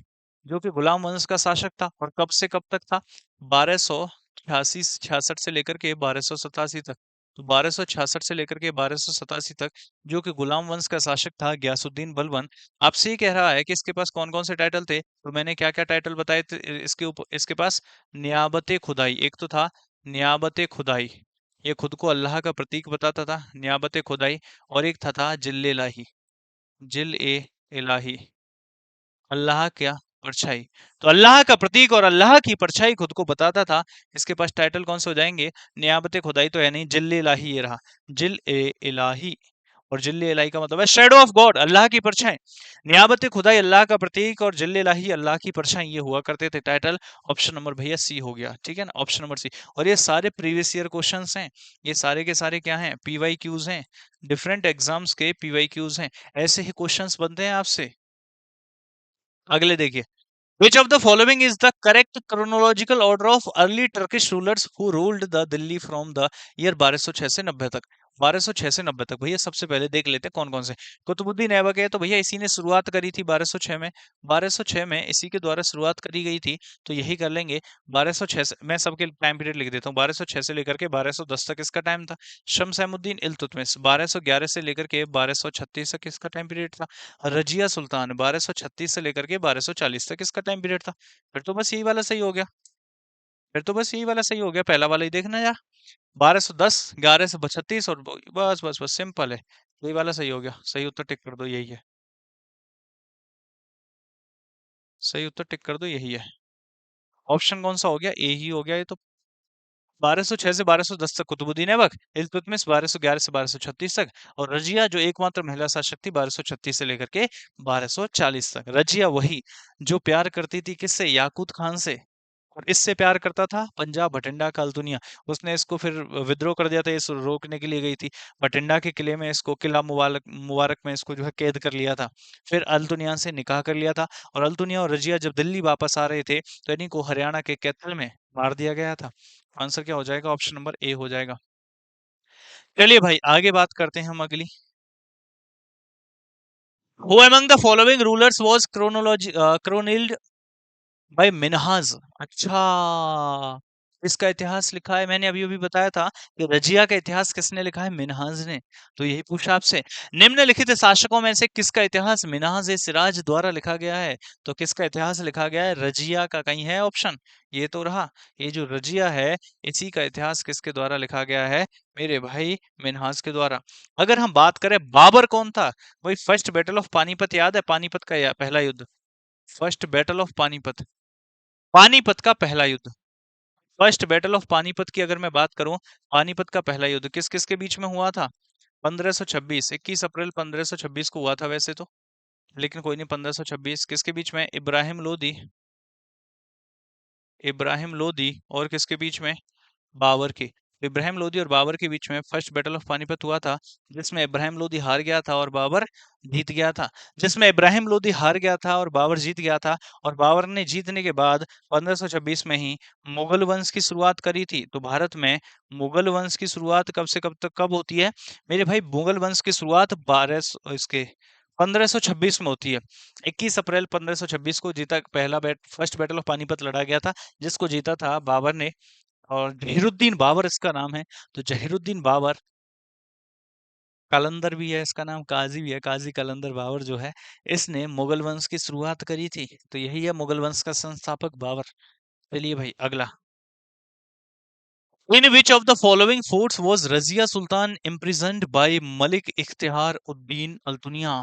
जो कि गुलाम वंश का शासक था, और कब से कब तक था? 1266 से लेकर के 1287 तक। तो 1266 से लेकर के 1287 तक जो कि गुलाम वंश का शासक था गयासुद्दीन बलबन। आपसे ये कह रहा है कि इसके पास कौन कौन से टाइटल थे, तो मैंने क्या क्या टाइटल बताए थे इसके ऊपर। इसके पास नियाबत खुदाई एक तो था, नियाबत खुदाई। ये खुद को अल्लाह का प्रतीक बताता था, नियाबत खुदाई। और एक था जिल इलाही, जिल ए इलाही, अल्लाह क्या परछाई। तो अल्लाह का प्रतीक और अल्लाह की परछाई खुद को बताता था। इसके पास टाइटल कौन से हो जाएंगे? नियाबत खुदाई तो है नहीं, जिल इलाही ये रहा, जिल ए इलाही। और जिल्ले इलाही का मतलब है शेडो ऑफ गॉड, अल्लाह की परछाई। नियाबत खुदाई अल्लाह का प्रतीक और जिल्ले इलाही अल्लाह की परछाई, ये हुआ करते थे टाइटल। ऑप्शन नंबर भैया सी हो गया, ठीक है ना, ऑप्शन नंबर सी। और ये सारे प्रीवियस ईयर क्वेश्चंस हैं, ये सारे के सारे क्या हैं? पीवाई क्यूज हैं, डिफरेंट एग्जाम्स के पीवाई क्यूज हैं। ऐसे ही क्वेश्चंस बनते हैं आपसे। अगले देखिए, which of the following is the correct chronological order of early Turkish rulers who ruled the Delhi from the year 1206 से 90 तक? 1206 से 90 तक भैया सबसे पहले देख लेते हैं कौन कौन से। कुतुबुद्दीन ऐबक है, तो भैया इसी ने शुरुआत करी थी 1206 में। 1206 में इसी के द्वारा शुरुआत करी गई थी, तो यही कर लेंगे। 1206 से मैं सबके टाइम पीरियड लिख देता हूँ। 1206 से लेकर के 1210 तक इसका टाइम था। शमसैमुद्दीन इल्तुतमिश 1211 से लेकर के 1236 तक इसका टाइम पीरियड था। रजिया सुल्तान 1236 से लेकर के 1240 तक इसका टाइम पीरियड था। फिर तो बस यही वाला सही हो गया, फिर तो बस यही वाला सही हो गया, पहला वाला ही देखना यार। 1210, 1136 और बस बस बस सिंपल है, यही वाला सही हो गया। सही उत्तर टिक कर दो, यही है। सही उत्तर टिक कर दो, यही है। ऑप्शन कौन सा हो गया? ए ही हो गया ये तो। 1206 से 1210 तक कुतुबुद्दीन ऐबक, इल्तुतमिश 1211 से 1236 तक, और रजिया जो एकमात्र महिला शासक थी 1236 से लेकर के 1240 तक। रजिया वही जो प्यार करती थी किससे? याकूत खान से। और इससे प्यार करता था पंजाब भटिंडा का अल्तुनिया। उसने इसको फिर विद्रोह कर दिया था, इस रोकने के लिए गई थी। भटिंडा के किले में इसको, किला मुबारक मुबारक में इसको जो है कैद कर लिया था। फिर अल्तुनिया से निकाह कर लिया था। और अल्तुनिया और रजिया जब दिल्ली वापस आ रहे थे, तो इन्हीं को हरियाणा के कैथल में मार दिया गया था। आंसर क्या हो जाएगा? ऑप्शन नंबर ए हो जाएगा। चलिए भाई आगे बात करते हैं हम अगली। Who among the following rulers was chroniled भाई मिन्हाज? अच्छा, इसका इतिहास लिखा है, मैंने अभी अभी बताया था कि रजिया का इतिहास किसने लिखा है? मिन्हाज ने। तो यही पूछा आपसे, निम्नलिखित शासकों में से किसका इतिहास मिन्हाज ए सिराज द्वारा लिखा गया है? तो किसका इतिहास लिखा गया है? रजिया का। कहीं है ऑप्शन? ये तो रहा, ये जो रजिया है, इसी का इतिहास किसके द्वारा लिखा गया है मेरे भाई? मिन्हाज के द्वारा। अगर हम बात करें बाबर कौन था, वही फर्स्ट बैटल ऑफ पानीपत याद है? पानीपत का पहला युद्ध, first battle of Panipat, Panipat का पहला युद्ध। फर्स्ट बैटल ऑफ पानीपत की अगर मैं बात करूं, पानीपत का पहला युद्ध किस किस के बीच में हुआ था? 1526, 21 अप्रैल 1526 को हुआ था वैसे तो, लेकिन कोई नहीं। 1526 किसके बीच में? इब्राहिम लोदी, इब्राहिम लोदी और किसके बीच में? बाबर की। इब्राहिम लोदी और बाबर के बीच में फर्स्ट बैटल ऑफ पानीपत हुआ था, जिसमें इब्राहिम लोदी हार गया था और बाबर जीत गया था। जिसमें इब्राहिम लोदी हार गया था और बाबर जीत गया था। और बाबर ने जीतने के बाद 1526 में ही मुगल वंश की शुरुआत करी थी। तो भारत में मुगल वंश की शुरुआत कब से कब तक कब होती है मेरे भाई? मुगल वंश की शुरुआत 1526 में होती है। 21 अप्रैल 1526 को जीता पहला फर्स्ट बैटल ऑफ पानीपत लड़ा गया था, जिसको जीता था बाबर ने। और जहीरुद्दीन बाबर इसका नाम है। तो जहीरुद्दीन बाबर, कलंदर भी है इसका नाम, काजी भी है, काजी कलंदर बाबर जो है, इसने मुगल वंश की शुरुआत करी थी। तो यही है मुगल वंश का संस्थापक बाबर। चलिए भाई अगला। In which of the following forts was Razia Sultan imprisoned by Malik इख्तियार उद्दीन अल्तुनिया?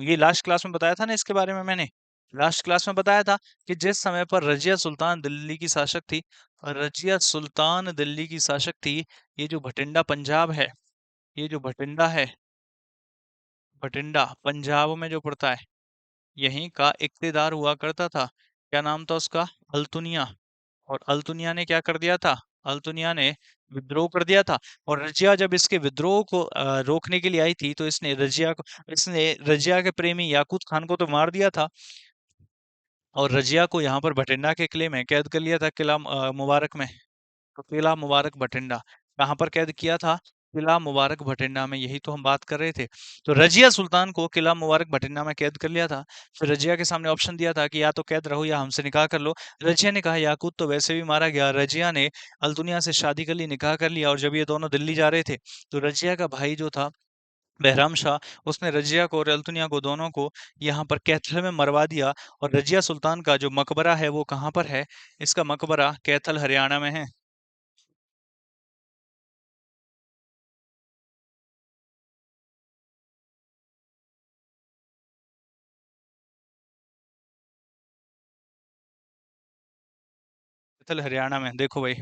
ये लास्ट क्लास में बताया था ना इसके बारे में मैंने। लास्ट क्लास में बताया था कि जिस समय पर रजिया सुल्तान दिल्ली की शासक थी, रजिया सुल्तान दिल्ली की शासक थी, ये जो भटिंडा पंजाब है, ये जो भटिंडा है, भटिंडा पंजाब में जो पड़ता है, यहीं का इक्तेदार हुआ करता था। क्या नाम था उसका? अल्तुनिया। और अल्तुनिया ने क्या कर दिया था? अल्तुनिया ने विद्रोह कर दिया था। और रजिया जब इसके विद्रोह को रोकने के लिए आई थी, तो इसने रजिया के प्रेमी याकूत खान को तो मार दिया था। और रजिया को यहाँ पर भटिंडा के किले में कैद कर लिया था, किला मुबारक में। तो किला मुबारक भटिंडा कहाँ पर कैद किया था? किला मुबारक भटिंडा में, यही तो हम बात कर रहे थे। तो रजिया सुल्तान को किला मुबारक भटिंडा में कैद कर लिया था। फिर रजिया के सामने ऑप्शन दिया था कि या तो कैद रहो या हमसे निकाह कर लो। रजिया ने कहा याकूत तो वैसे भी मारा गया। रजिया ने अल्तुनिया से शादी कर ली, निकाह कर लिया। और जब ये दोनों दिल्ली जा रहे थे, तो रजिया का भाई जो था बहराम शाह, उसने रजिया को और अल्तुनिया को, दोनों को यहाँ पर कैथल में मरवा दिया। और रजिया सुल्तान का जो मकबरा है वो कहाँ पर है? इसका मकबरा कैथल हरियाणा में है। कैपिटल हरियाणा में, देखो भाई।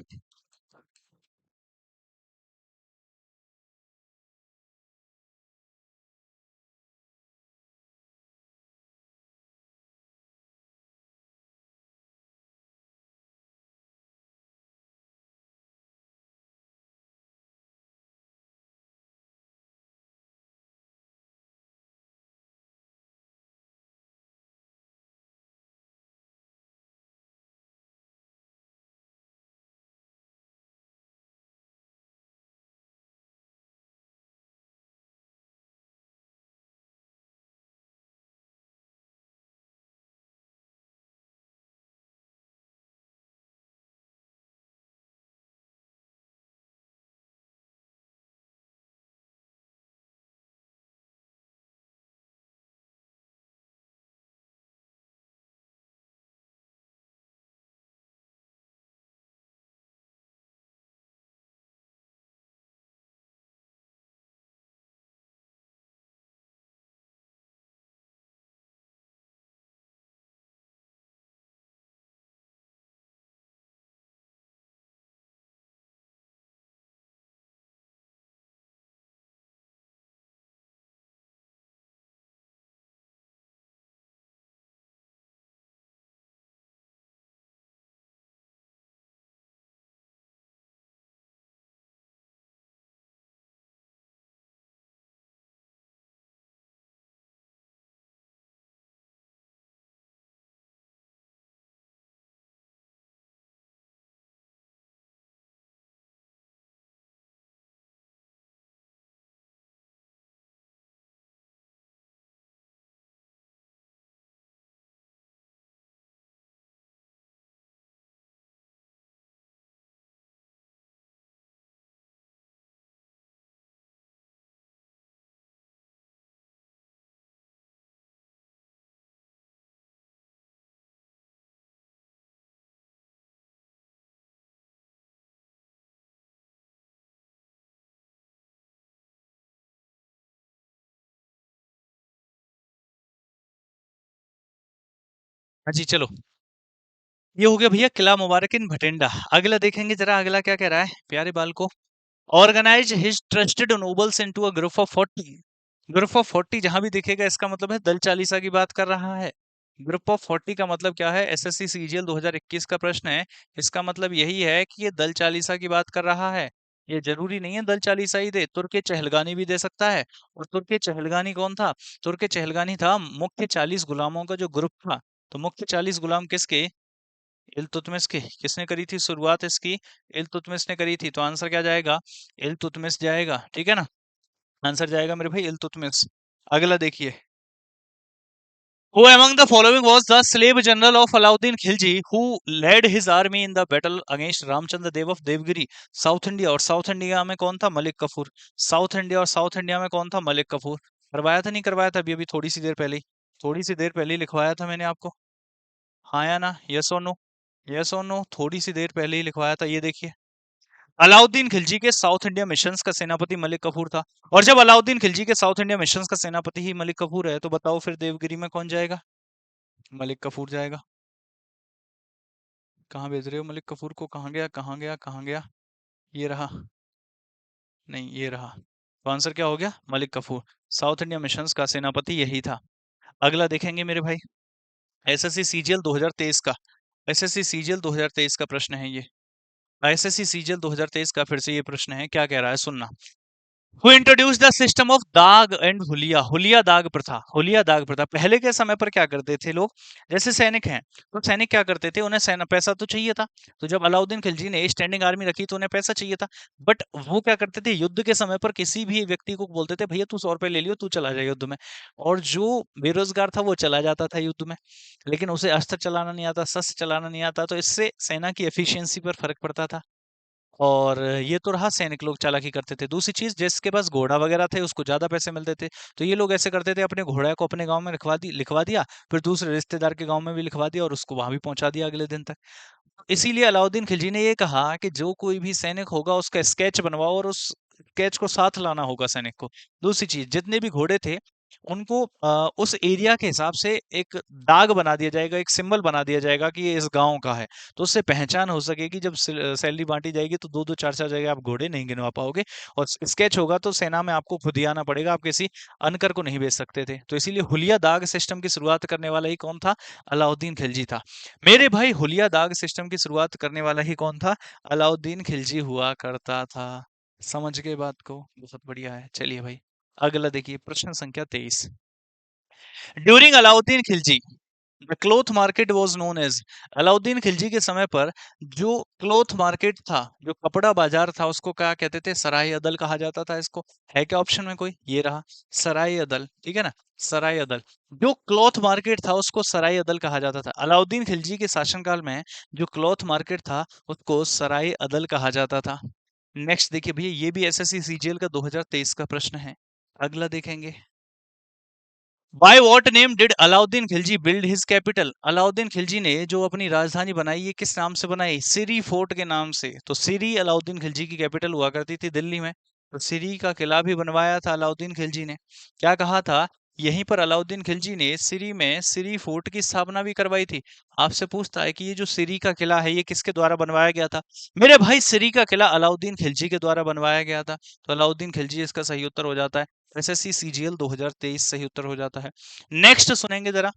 हाँ जी, चलो। ये हो गया भैया किला मुबारक इन भटिंडा। अगला देखेंगे जरा, अगला क्या कह रहा है प्यारे बाल को। Organize his trusted nobles into a group of 40। Group of 40 जहां भी दिखेगा इसका मतलब है दल चालीसा की बात कर रहा है। ग्रुप ऑफ 40 का मतलब क्या है? एसएससी सीजीएल 2021 का प्रश्न है। इसका मतलब यही है कि ये दल चालीसा की बात कर रहा है। ये जरूरी नहीं है दल चालीसा ही दे, तुर्के चहलगानी भी दे सकता है। और तुर्के चहलगानी कौन था? तुर्के चहलगानी था मुख्य 40 गुलामों का जो ग्रुप था। तो मुख्य 40 गुलाम किसके? इल्तुतमिश के। किसने करी थी शुरुआत इसकी? इल्तुतमिश ने करी थी। तो आंसर क्या जाएगा? इल्तुतमिश जाएगा, ठीक है ना। आंसर जाएगा मेरे भाई इल्तुतमिश। अगला देखिए। Who among the following was the slave general of Alauddin Khilji who led his army in the battle against Ramchandra Dev of Devgiri? South India, और साउथ इंडिया में कौन था? मलिक कफूर। साउथ इंडिया और साउथ इंडिया में कौन था? मलिक कफूर। करवाया था नहीं करवाया था? अभी अभी थोड़ी सी देर पहले ही, थोड़ी सी देर पहले ही लिखवाया था मैंने आपको। हाँ या ना? यस और नो? यस और नो? थोड़ी सी देर पहले ही लिखवाया था, ये देखिए। अलाउद्दीन खिलजी के साउथ इंडिया मिशंस का सेनापति मलिक कफूर था। और जब अलाउद्दीन खिलजी के साउथ इंडिया मिशंस का सेनापति ही मलिक कफूर है, तो बताओ फिर देवगिरी में कौन जाएगा? मलिक कफूर जाएगा। कहाँ भेज रहे हो मलिक कफूर को? कहाँ गया, कहाँ गया, कहाँ गया? ये रहा। नहीं, ये रहा। तो आंसर क्या हो गया? Malik Kafur. South India missions का सेनापति यही था। अगला देखेंगे मेरे भाई। एसएससी सीजीएल 2023 का, एसएससी सीजीएल 2023 का प्रश्न है ये। एसएससी सीजीएल 2023 का फिर से ये प्रश्न है, क्या कह रहा है सुनना। Who introduced the system of दाग एंड हुलिया? हुलिया दाग प्रथा, हुलिया दाग प्रथा। पहले के समय पर क्या करते थे लोग? जैसे सैनिक हैं, तो सैनिक क्या करते थे? उन्हें सेना पैसा तो चाहिए था। तो जब अलाउद्दीन खिलजी ने स्टैंडिंग आर्मी रखी तो उन्हें पैसा चाहिए था। बट वो क्या करते थे? युद्ध के समय पर किसी भी व्यक्ति को बोलते थे भैया तू 100 रुपए ले लियो, तू चला जाए युद्ध में। और जो बेरोजगार था वो चला जाता था युद्ध में, लेकिन उसे अस्त्र चलाना नहीं आता, शस्त्र चलाना नहीं आता, तो इससे सेना की एफिशिएंसी पर फर्क पड़ता था। और ये तो रहा सैनिक लोग चालाकी करते थे। दूसरी चीज, जिसके पास घोड़ा वगैरह थे उसको ज्यादा पैसे मिलते थे। तो ये लोग ऐसे करते थे, अपने घोड़ा को अपने गांव में लिखवा दिया, फिर दूसरे रिश्तेदार के गांव में भी लिखवा दिया और उसको वहां भी पहुंचा दिया अगले दिन तक। इसीलिए अलाउद्दीन खिलजी ने ये कहा कि जो कोई भी सैनिक होगा उसका स्केच बनवाओ और उस स्केच को साथ लाना होगा सैनिक को। दूसरी चीज, जितने भी घोड़े थे उनको उस एरिया के हिसाब से एक दाग बना दिया जाएगा, एक सिंबल बना दिया जाएगा कि ये इस गांव का है, तो उससे पहचान हो सकेगी। जब सैलरी बांटी जाएगी तो दो दो चार चार जगह आप घोड़े नहीं गिनवा पाओगे, और स्केच होगा तो सेना में आपको खुद ही आना पड़ेगा, आप किसी अनकर को नहीं भेज सकते थे। तो इसीलिए हुलिया दाग सिस्टम की शुरुआत करने वाला ही कौन था? अलाउद्दीन खिलजी था। मेरे भाई हुलिया दाग सिस्टम की शुरुआत करने वाला ही कौन था? अलाउद्दीन खिलजी हुआ करता था। समझ गए बात को? बहुत बढ़िया है। चलिए भाई, अगला देखिए, प्रश्न संख्या 23। During Alauddin Khilji the cloth market was known as, Alauddin Khilji के समय पर जो क्लोथ मार्केट था, जो कपड़ा बाजार था, उसको क्या कहते थे? सराय अदल कहा जाता था। इसको है क्या ऑप्शन में कोई? ये रहा सराय अदल, ठीक है ना, सराय अदल। जो क्लॉथ मार्केट था उसको सराय अदल कहा जाता था। अलाउद्दीन खिलजी के शासनकाल में जो क्लॉथ मार्केट था उसको सराय अदल कहा जाता था। नेक्स्ट देखिए भैया, ये भी एसएससी सीजीएल का 2023 का प्रश्न है। अगला देखेंगे, by what name did Alauddin Khilji build his capital, Alauddin Khilji ने जो अपनी राजधानी बनाई, ये किस नाम से बनाई? सिरी फोर्ट के नाम से। तो सिरी अलाउद्दीन खिलजी की कैपिटल हुआ करती थी दिल्ली में, तो सिरी का किला भी बनवाया था अलाउद्दीन खिलजी ने। क्या कहा था? यहीं पर अलाउद्दीन खिलजी ने सिरी में सिरी फोर्ट की स्थापना भी करवाई थी। आपसे पूछता है कि ये जो सिरी का किला है ये किसके द्वारा बनवाया गया था? मेरे भाई, सिरी का किला अलाउद्दीन खिलजी के द्वारा बनवाया गया था। तो अलाउद्दीन खिलजी इसका सही उत्तर हो जाता है। एसएससी सीजीएल 2023 सही उत्तर हो जाता है। नेक्स्ट सुनेंगे जरा,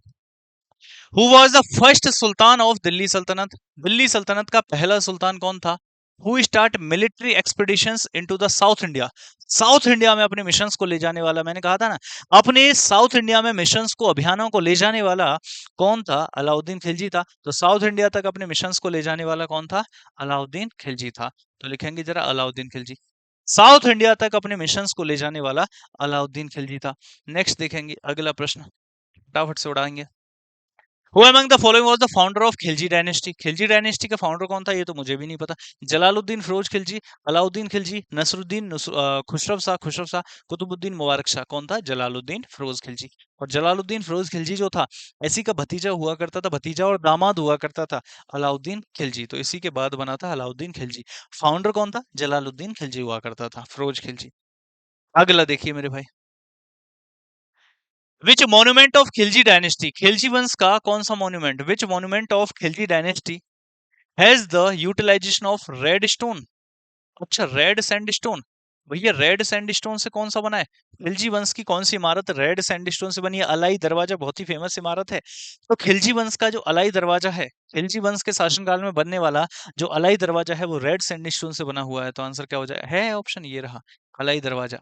who was the first sultan of Delhi सल्तनत, दिल्ली सल्तनत का पहला सुल्तान कौन था? Who start military expeditions into the south India, south India में अपने मिशंस को ले जाने वाला, मैंने कहा था ना, अपने साउथ इंडिया में मिशंस को, अभियानों को ले जाने वाला कौन था? अलाउद्दीन खिलजी था। तो साउथ इंडिया तक अपने मिशंस को ले जाने वाला कौन था? अलाउद्दीन खिलजी था। तो लिखेंगे जरा अलाउद्दीन खिलजी, साउथ इंडिया तक अपने मिशंस को ले जाने वाला अलाउद्दीन खिलजी था। नेक्स्ट देखेंगे अगला प्रश्न, फटाफट से उड़ाएंगे। Who among the following was the founder of Khilji dynasty, Khilji dynasty का फाउंडर कौन था? ये तो मुझे भी नहीं पता। जलालुद्दीन फिरोज खिलजी, अलाउद्दीन खिलजी, नसरुद्दीन खुसरव शाह, कुतुबुद्दीन मुबारक शाह। कौन था? जलालुद्दीन फिरोज खिलजी। और जलालुद्दीन फिरोज खिलजी जो था, इसी का भतीजा हुआ करता था, भतीजा और दामाद हुआ करता था अलाउद्दीन खिलजी, तो इसी के बाद बना था अलाउद्दीन खिलजी। फाउंडर कौन था? जलालुद्दीन खिलजी हुआ करता था, फिरोज खिलजी। अगला देखिए मेरे भाई, which monument of Khilji dynasty, Khilji वंश का कौन सा monument, which monument of Khilji dynasty has the utilisation of red stone? अच्छा, रेड सैंडस्टोन। भैया, रेड सैंडस्टोन से कौन सा बना है? खिलजी वंश की कौन सी इमारत रेड सैंडस्टोन से बनी है? अलाई दरवाजा, बहुत ही फेमस इमारत है। तो खिलजी वंश का जो अलाई दरवाजा है, खिलजी वंश के शासनकाल में बनने वाला जो अलाई दरवाजा है वो रेड सैंडस्टोन से बना हुआ है। तो आंसर क्या हो जाए? है ऑप्शन ये रहा, अलाई दरवाजा।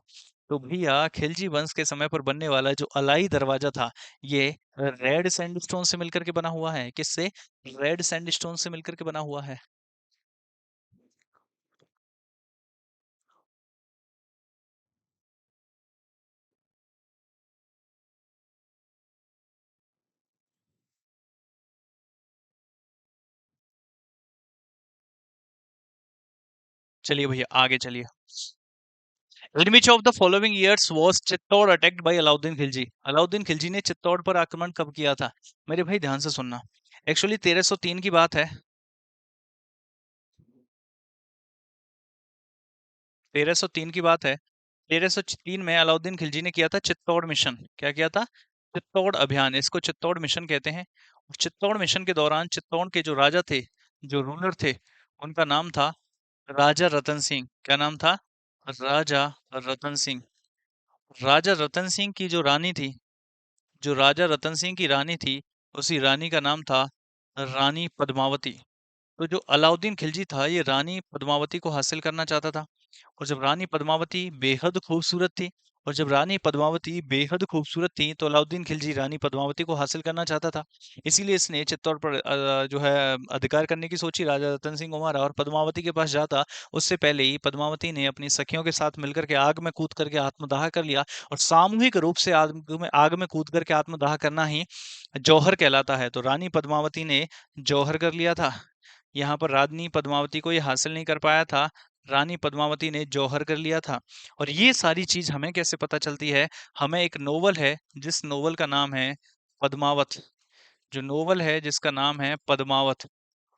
तो भैया, खिलजी वंश के समय पर बनने वाला जो अलाई दरवाजा था, ये रेड सैंडस्टोन से मिलकर के बना हुआ है। किससे? रेड सैंडस्टोन से मिलकर के बना हुआ है। चलिए भैया, आगे चलिए। In which of the following years was Chittor attacked by Alauddin Khilji, Alauddin Khilji ने चित्तौड़ पर आक्रमण कब किया था? मेरे भाई ध्यान से सुनना, एक्चुअली 1303 की बात है। 1303 की बात है। 1303 में अलाउद्दीन खिलजी ने किया था चित्तौड़ मिशन। क्या किया था? चित्तौड़ अभियान, इसको चित्तौड़ मिशन कहते हैं। और चित्तौड़ मिशन के दौरान चित्तौड़ के जो राजा थे, जो रूलर थे, उनका नाम था राजा रतन सिंह। क्या नाम था? राजा रतन सिंह। राजा रतन सिंह की जो रानी थी, जो राजा रतन सिंह की रानी थी, उसी रानी का नाम था रानी पद्मावती। तो जो अलाउद्दीन खिलजी था, ये रानी पद्मावती को हासिल करना चाहता था। और जब रानी पद्मावती बेहद खूबसूरत थी, और जब रानी पद्मावती बेहद खूबसूरत थी, तो अलाउद्दीन खिलजी रानी पद्मावती को हासिल करना चाहता था। इसीलिए इसने चित्तौड़ पर जो है अधिकार करने की सोची। राजा रतन सिंह को मारा और पद्मावती के पास जाता उससे पहले ही पद्मावती ने अपनी सखियों के साथ मिलकर के आग में कूद करके आत्मदाह कर लिया। और सामूहिक रूप से आग में कूद करके आत्मदाह करना ही जौहर कहलाता है। तो रानी पद्मावती ने जौहर कर लिया था। यहाँ पर रानी पद्मावती को ये हासिल नहीं कर पाया था, रानी पद्मावती ने जौहर कर लिया था। और ये सारी चीज हमें कैसे पता चलती है? हमें एक नोवेल है जिस नोवेल का नाम है पद्मावत, जो नोवेल है जिसका नाम है पद्मावत,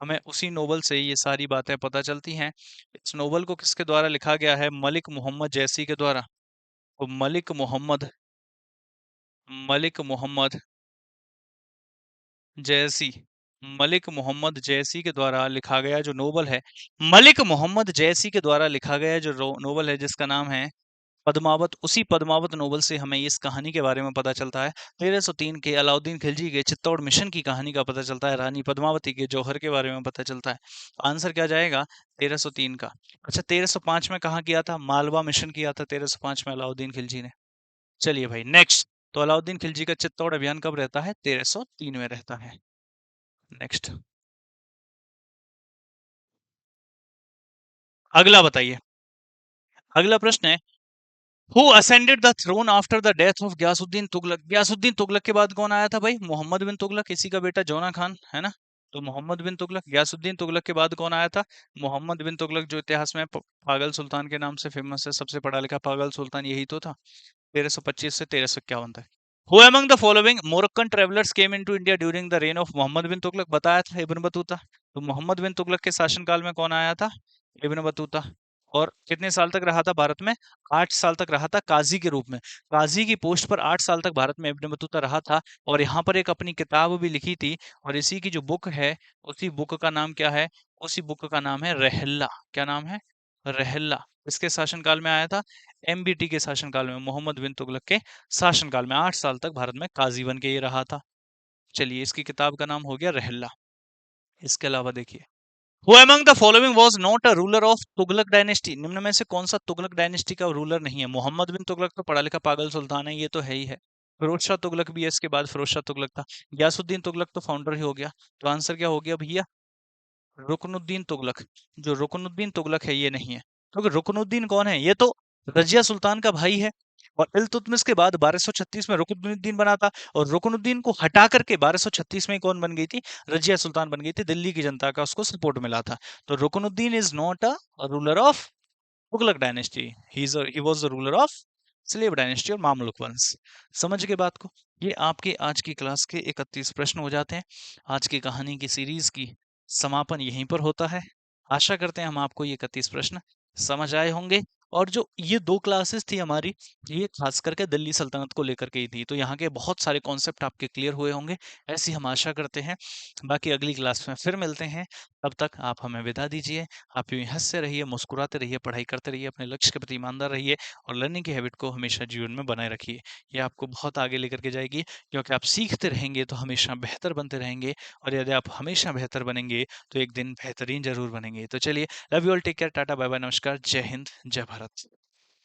हमें उसी नोवेल से ये सारी बातें पता चलती हैं। इस नोवेल को किसके द्वारा लिखा गया है? मलिक मोहम्मद जैसी के द्वारा। तो मलिक मोहम्मद मलिक मोहम्मद जयसी। मलिक मोहम्मद जयसी के द्वारा लिखा गया जो नोवेल है, मलिक मोहम्मद जयसी के द्वारा लिखा गया जो नोवेल है जिसका नाम है पद्मावत, उसी पद्मावत नोवेल से हमें इस कहानी के बारे में पता चलता है। 1303 के अलाउद्दीन खिलजी के चित्तौड़ मिशन की कहानी का पता चलता है, रानी पद्मावती के जौहर के बारे में पता चलता है। आंसर क्या जाएगा? 1303 का। अच्छा, 1305 में कहाँ किया था? मालवा मिशन किया था 1305 में अलाउद्दीन खिलजी ने। चलिए भाई नेक्स्ट। तो अलाउद्दीन खिलजी का चित्तौड़ अभियान कब रहता है? 1303 में रहता है। नेक्स्ट, अगला बताइए। अगला प्रश्न है, who ascended the throne after the death of Ghiyasuddin Tughlaq? Ghiyasuddin Tughlaq के बाद कौन आया था भाई? मोहम्मद बिन तुगलक, इसी का बेटा जोना खान है ना। तो मोहम्मद बिन तुगलक, गयासुद्दीन तुगलक के बाद कौन आया था? मोहम्मद बिन तुगलक, जो इतिहास में पागल सुल्तान के नाम से फेमस है, सबसे पढ़ा लिखा पागल सुल्तान यही तो था। 1325 से 1351 तक। Who among the following Moroccan travellers came into India during the reign of Mohammad bin Tughlaq? बताया था इब्न बतूता। तो मोहम्मद बिन तुगलक के शासनकाल में कौन आया था? Ibn Battuta. और कितने साल तक रहा था भारत में? 8 साल तक रहा था काजी के रूप में। काजी की पोस्ट पर 8 साल तक भारत में इब्न बतूता रहा था, और यहाँ पर एक अपनी किताब भी लिखी थी, और इसी की जो बुक है, उसी बुक का नाम क्या है? उसी बुक का नाम है रहला। क्या नाम है? रहला। इसके शासनकाल में आया था? एमबीटी के शासनकाल में, मोहम्मद बिन तुगलक के शासनकाल में 8 साल तक भारत में काजी बन के ये रहा था। चलिए, इसकी किताब का नाम हो गया रहला। इसके अलावा देखिए, who among the following was not a ruler of Tughlaq dynasty? निम्न में से कौन सा तुगलक डायनेस्टी का रूलर नहीं है? मोहम्मद बिन तुगलक तो पढ़ा लिखा पागल सुल्तान है, ये तो है ही है। फिरोज शाह तुगलक भी है, इसके बाद फिरोज शाह तुगलक था। गयासुद्दीन तुगलक तो फाउंडर ही हो गया। तो आंसर क्या हो गया भैया? रुकनुद्दीन तुगलक। जो रुकनुद्दीन तुगलक है ये नहीं है, क्योंकि रुकनुद्दीन कौन है? ये तो रजिया सुल्तान का भाई है। और इल्तुतमिश के बाद 1236 में रुकनुद्दीन बना था, और रुकनुद्दीन को हटा करके 1236 में कौन बन गई थी? रजिया सुल्तान बन गई थी। दिल्ली की जनता का उसको सपोर्ट मिला था। तो Ruknuddin is not a ruler of Tughlaq dynasty, he was the ruler of slave dynasty और मामलुक वंश। समझ गए बात को? ये आपके आज की क्लास के 31 प्रश्न हो जाते हैं। आज की कहानी की सीरीज की समापन यहीं पर होता है। आशा करते हैं हम आपको ये 31 प्रश्न समझ आए होंगे। और जो ये 2 क्लासेस थी हमारी, ये खास करके दिल्ली सल्तनत को लेकर के ही थी, तो यहाँ के बहुत सारे कॉन्सेप्ट आपके क्लियर हुए होंगे, ऐसी हम आशा करते हैं। बाकी अगली क्लास में फिर मिलते हैं। तब तक आप हमें विदा दीजिए। आप यूं ही हंसते रहिए, मुस्कुराते रहिए, पढ़ाई करते रहिए, अपने लक्ष्य के प्रति ईमानदार रहिए, और लर्निंग की हैबिट को हमेशा जीवन में बनाए रखिए। ये आपको बहुत आगे लेकर के जाएगी, क्योंकि आप सीखते रहेंगे तो हमेशा बेहतर बनते रहेंगे, और यदि आप हमेशा बेहतर बनेंगे तो एक दिन बेहतरीन जरूर बनेंगे। तो चलिए, love you all, take care, tata bye bye, नमस्कार, जय हिंद, जय भारत।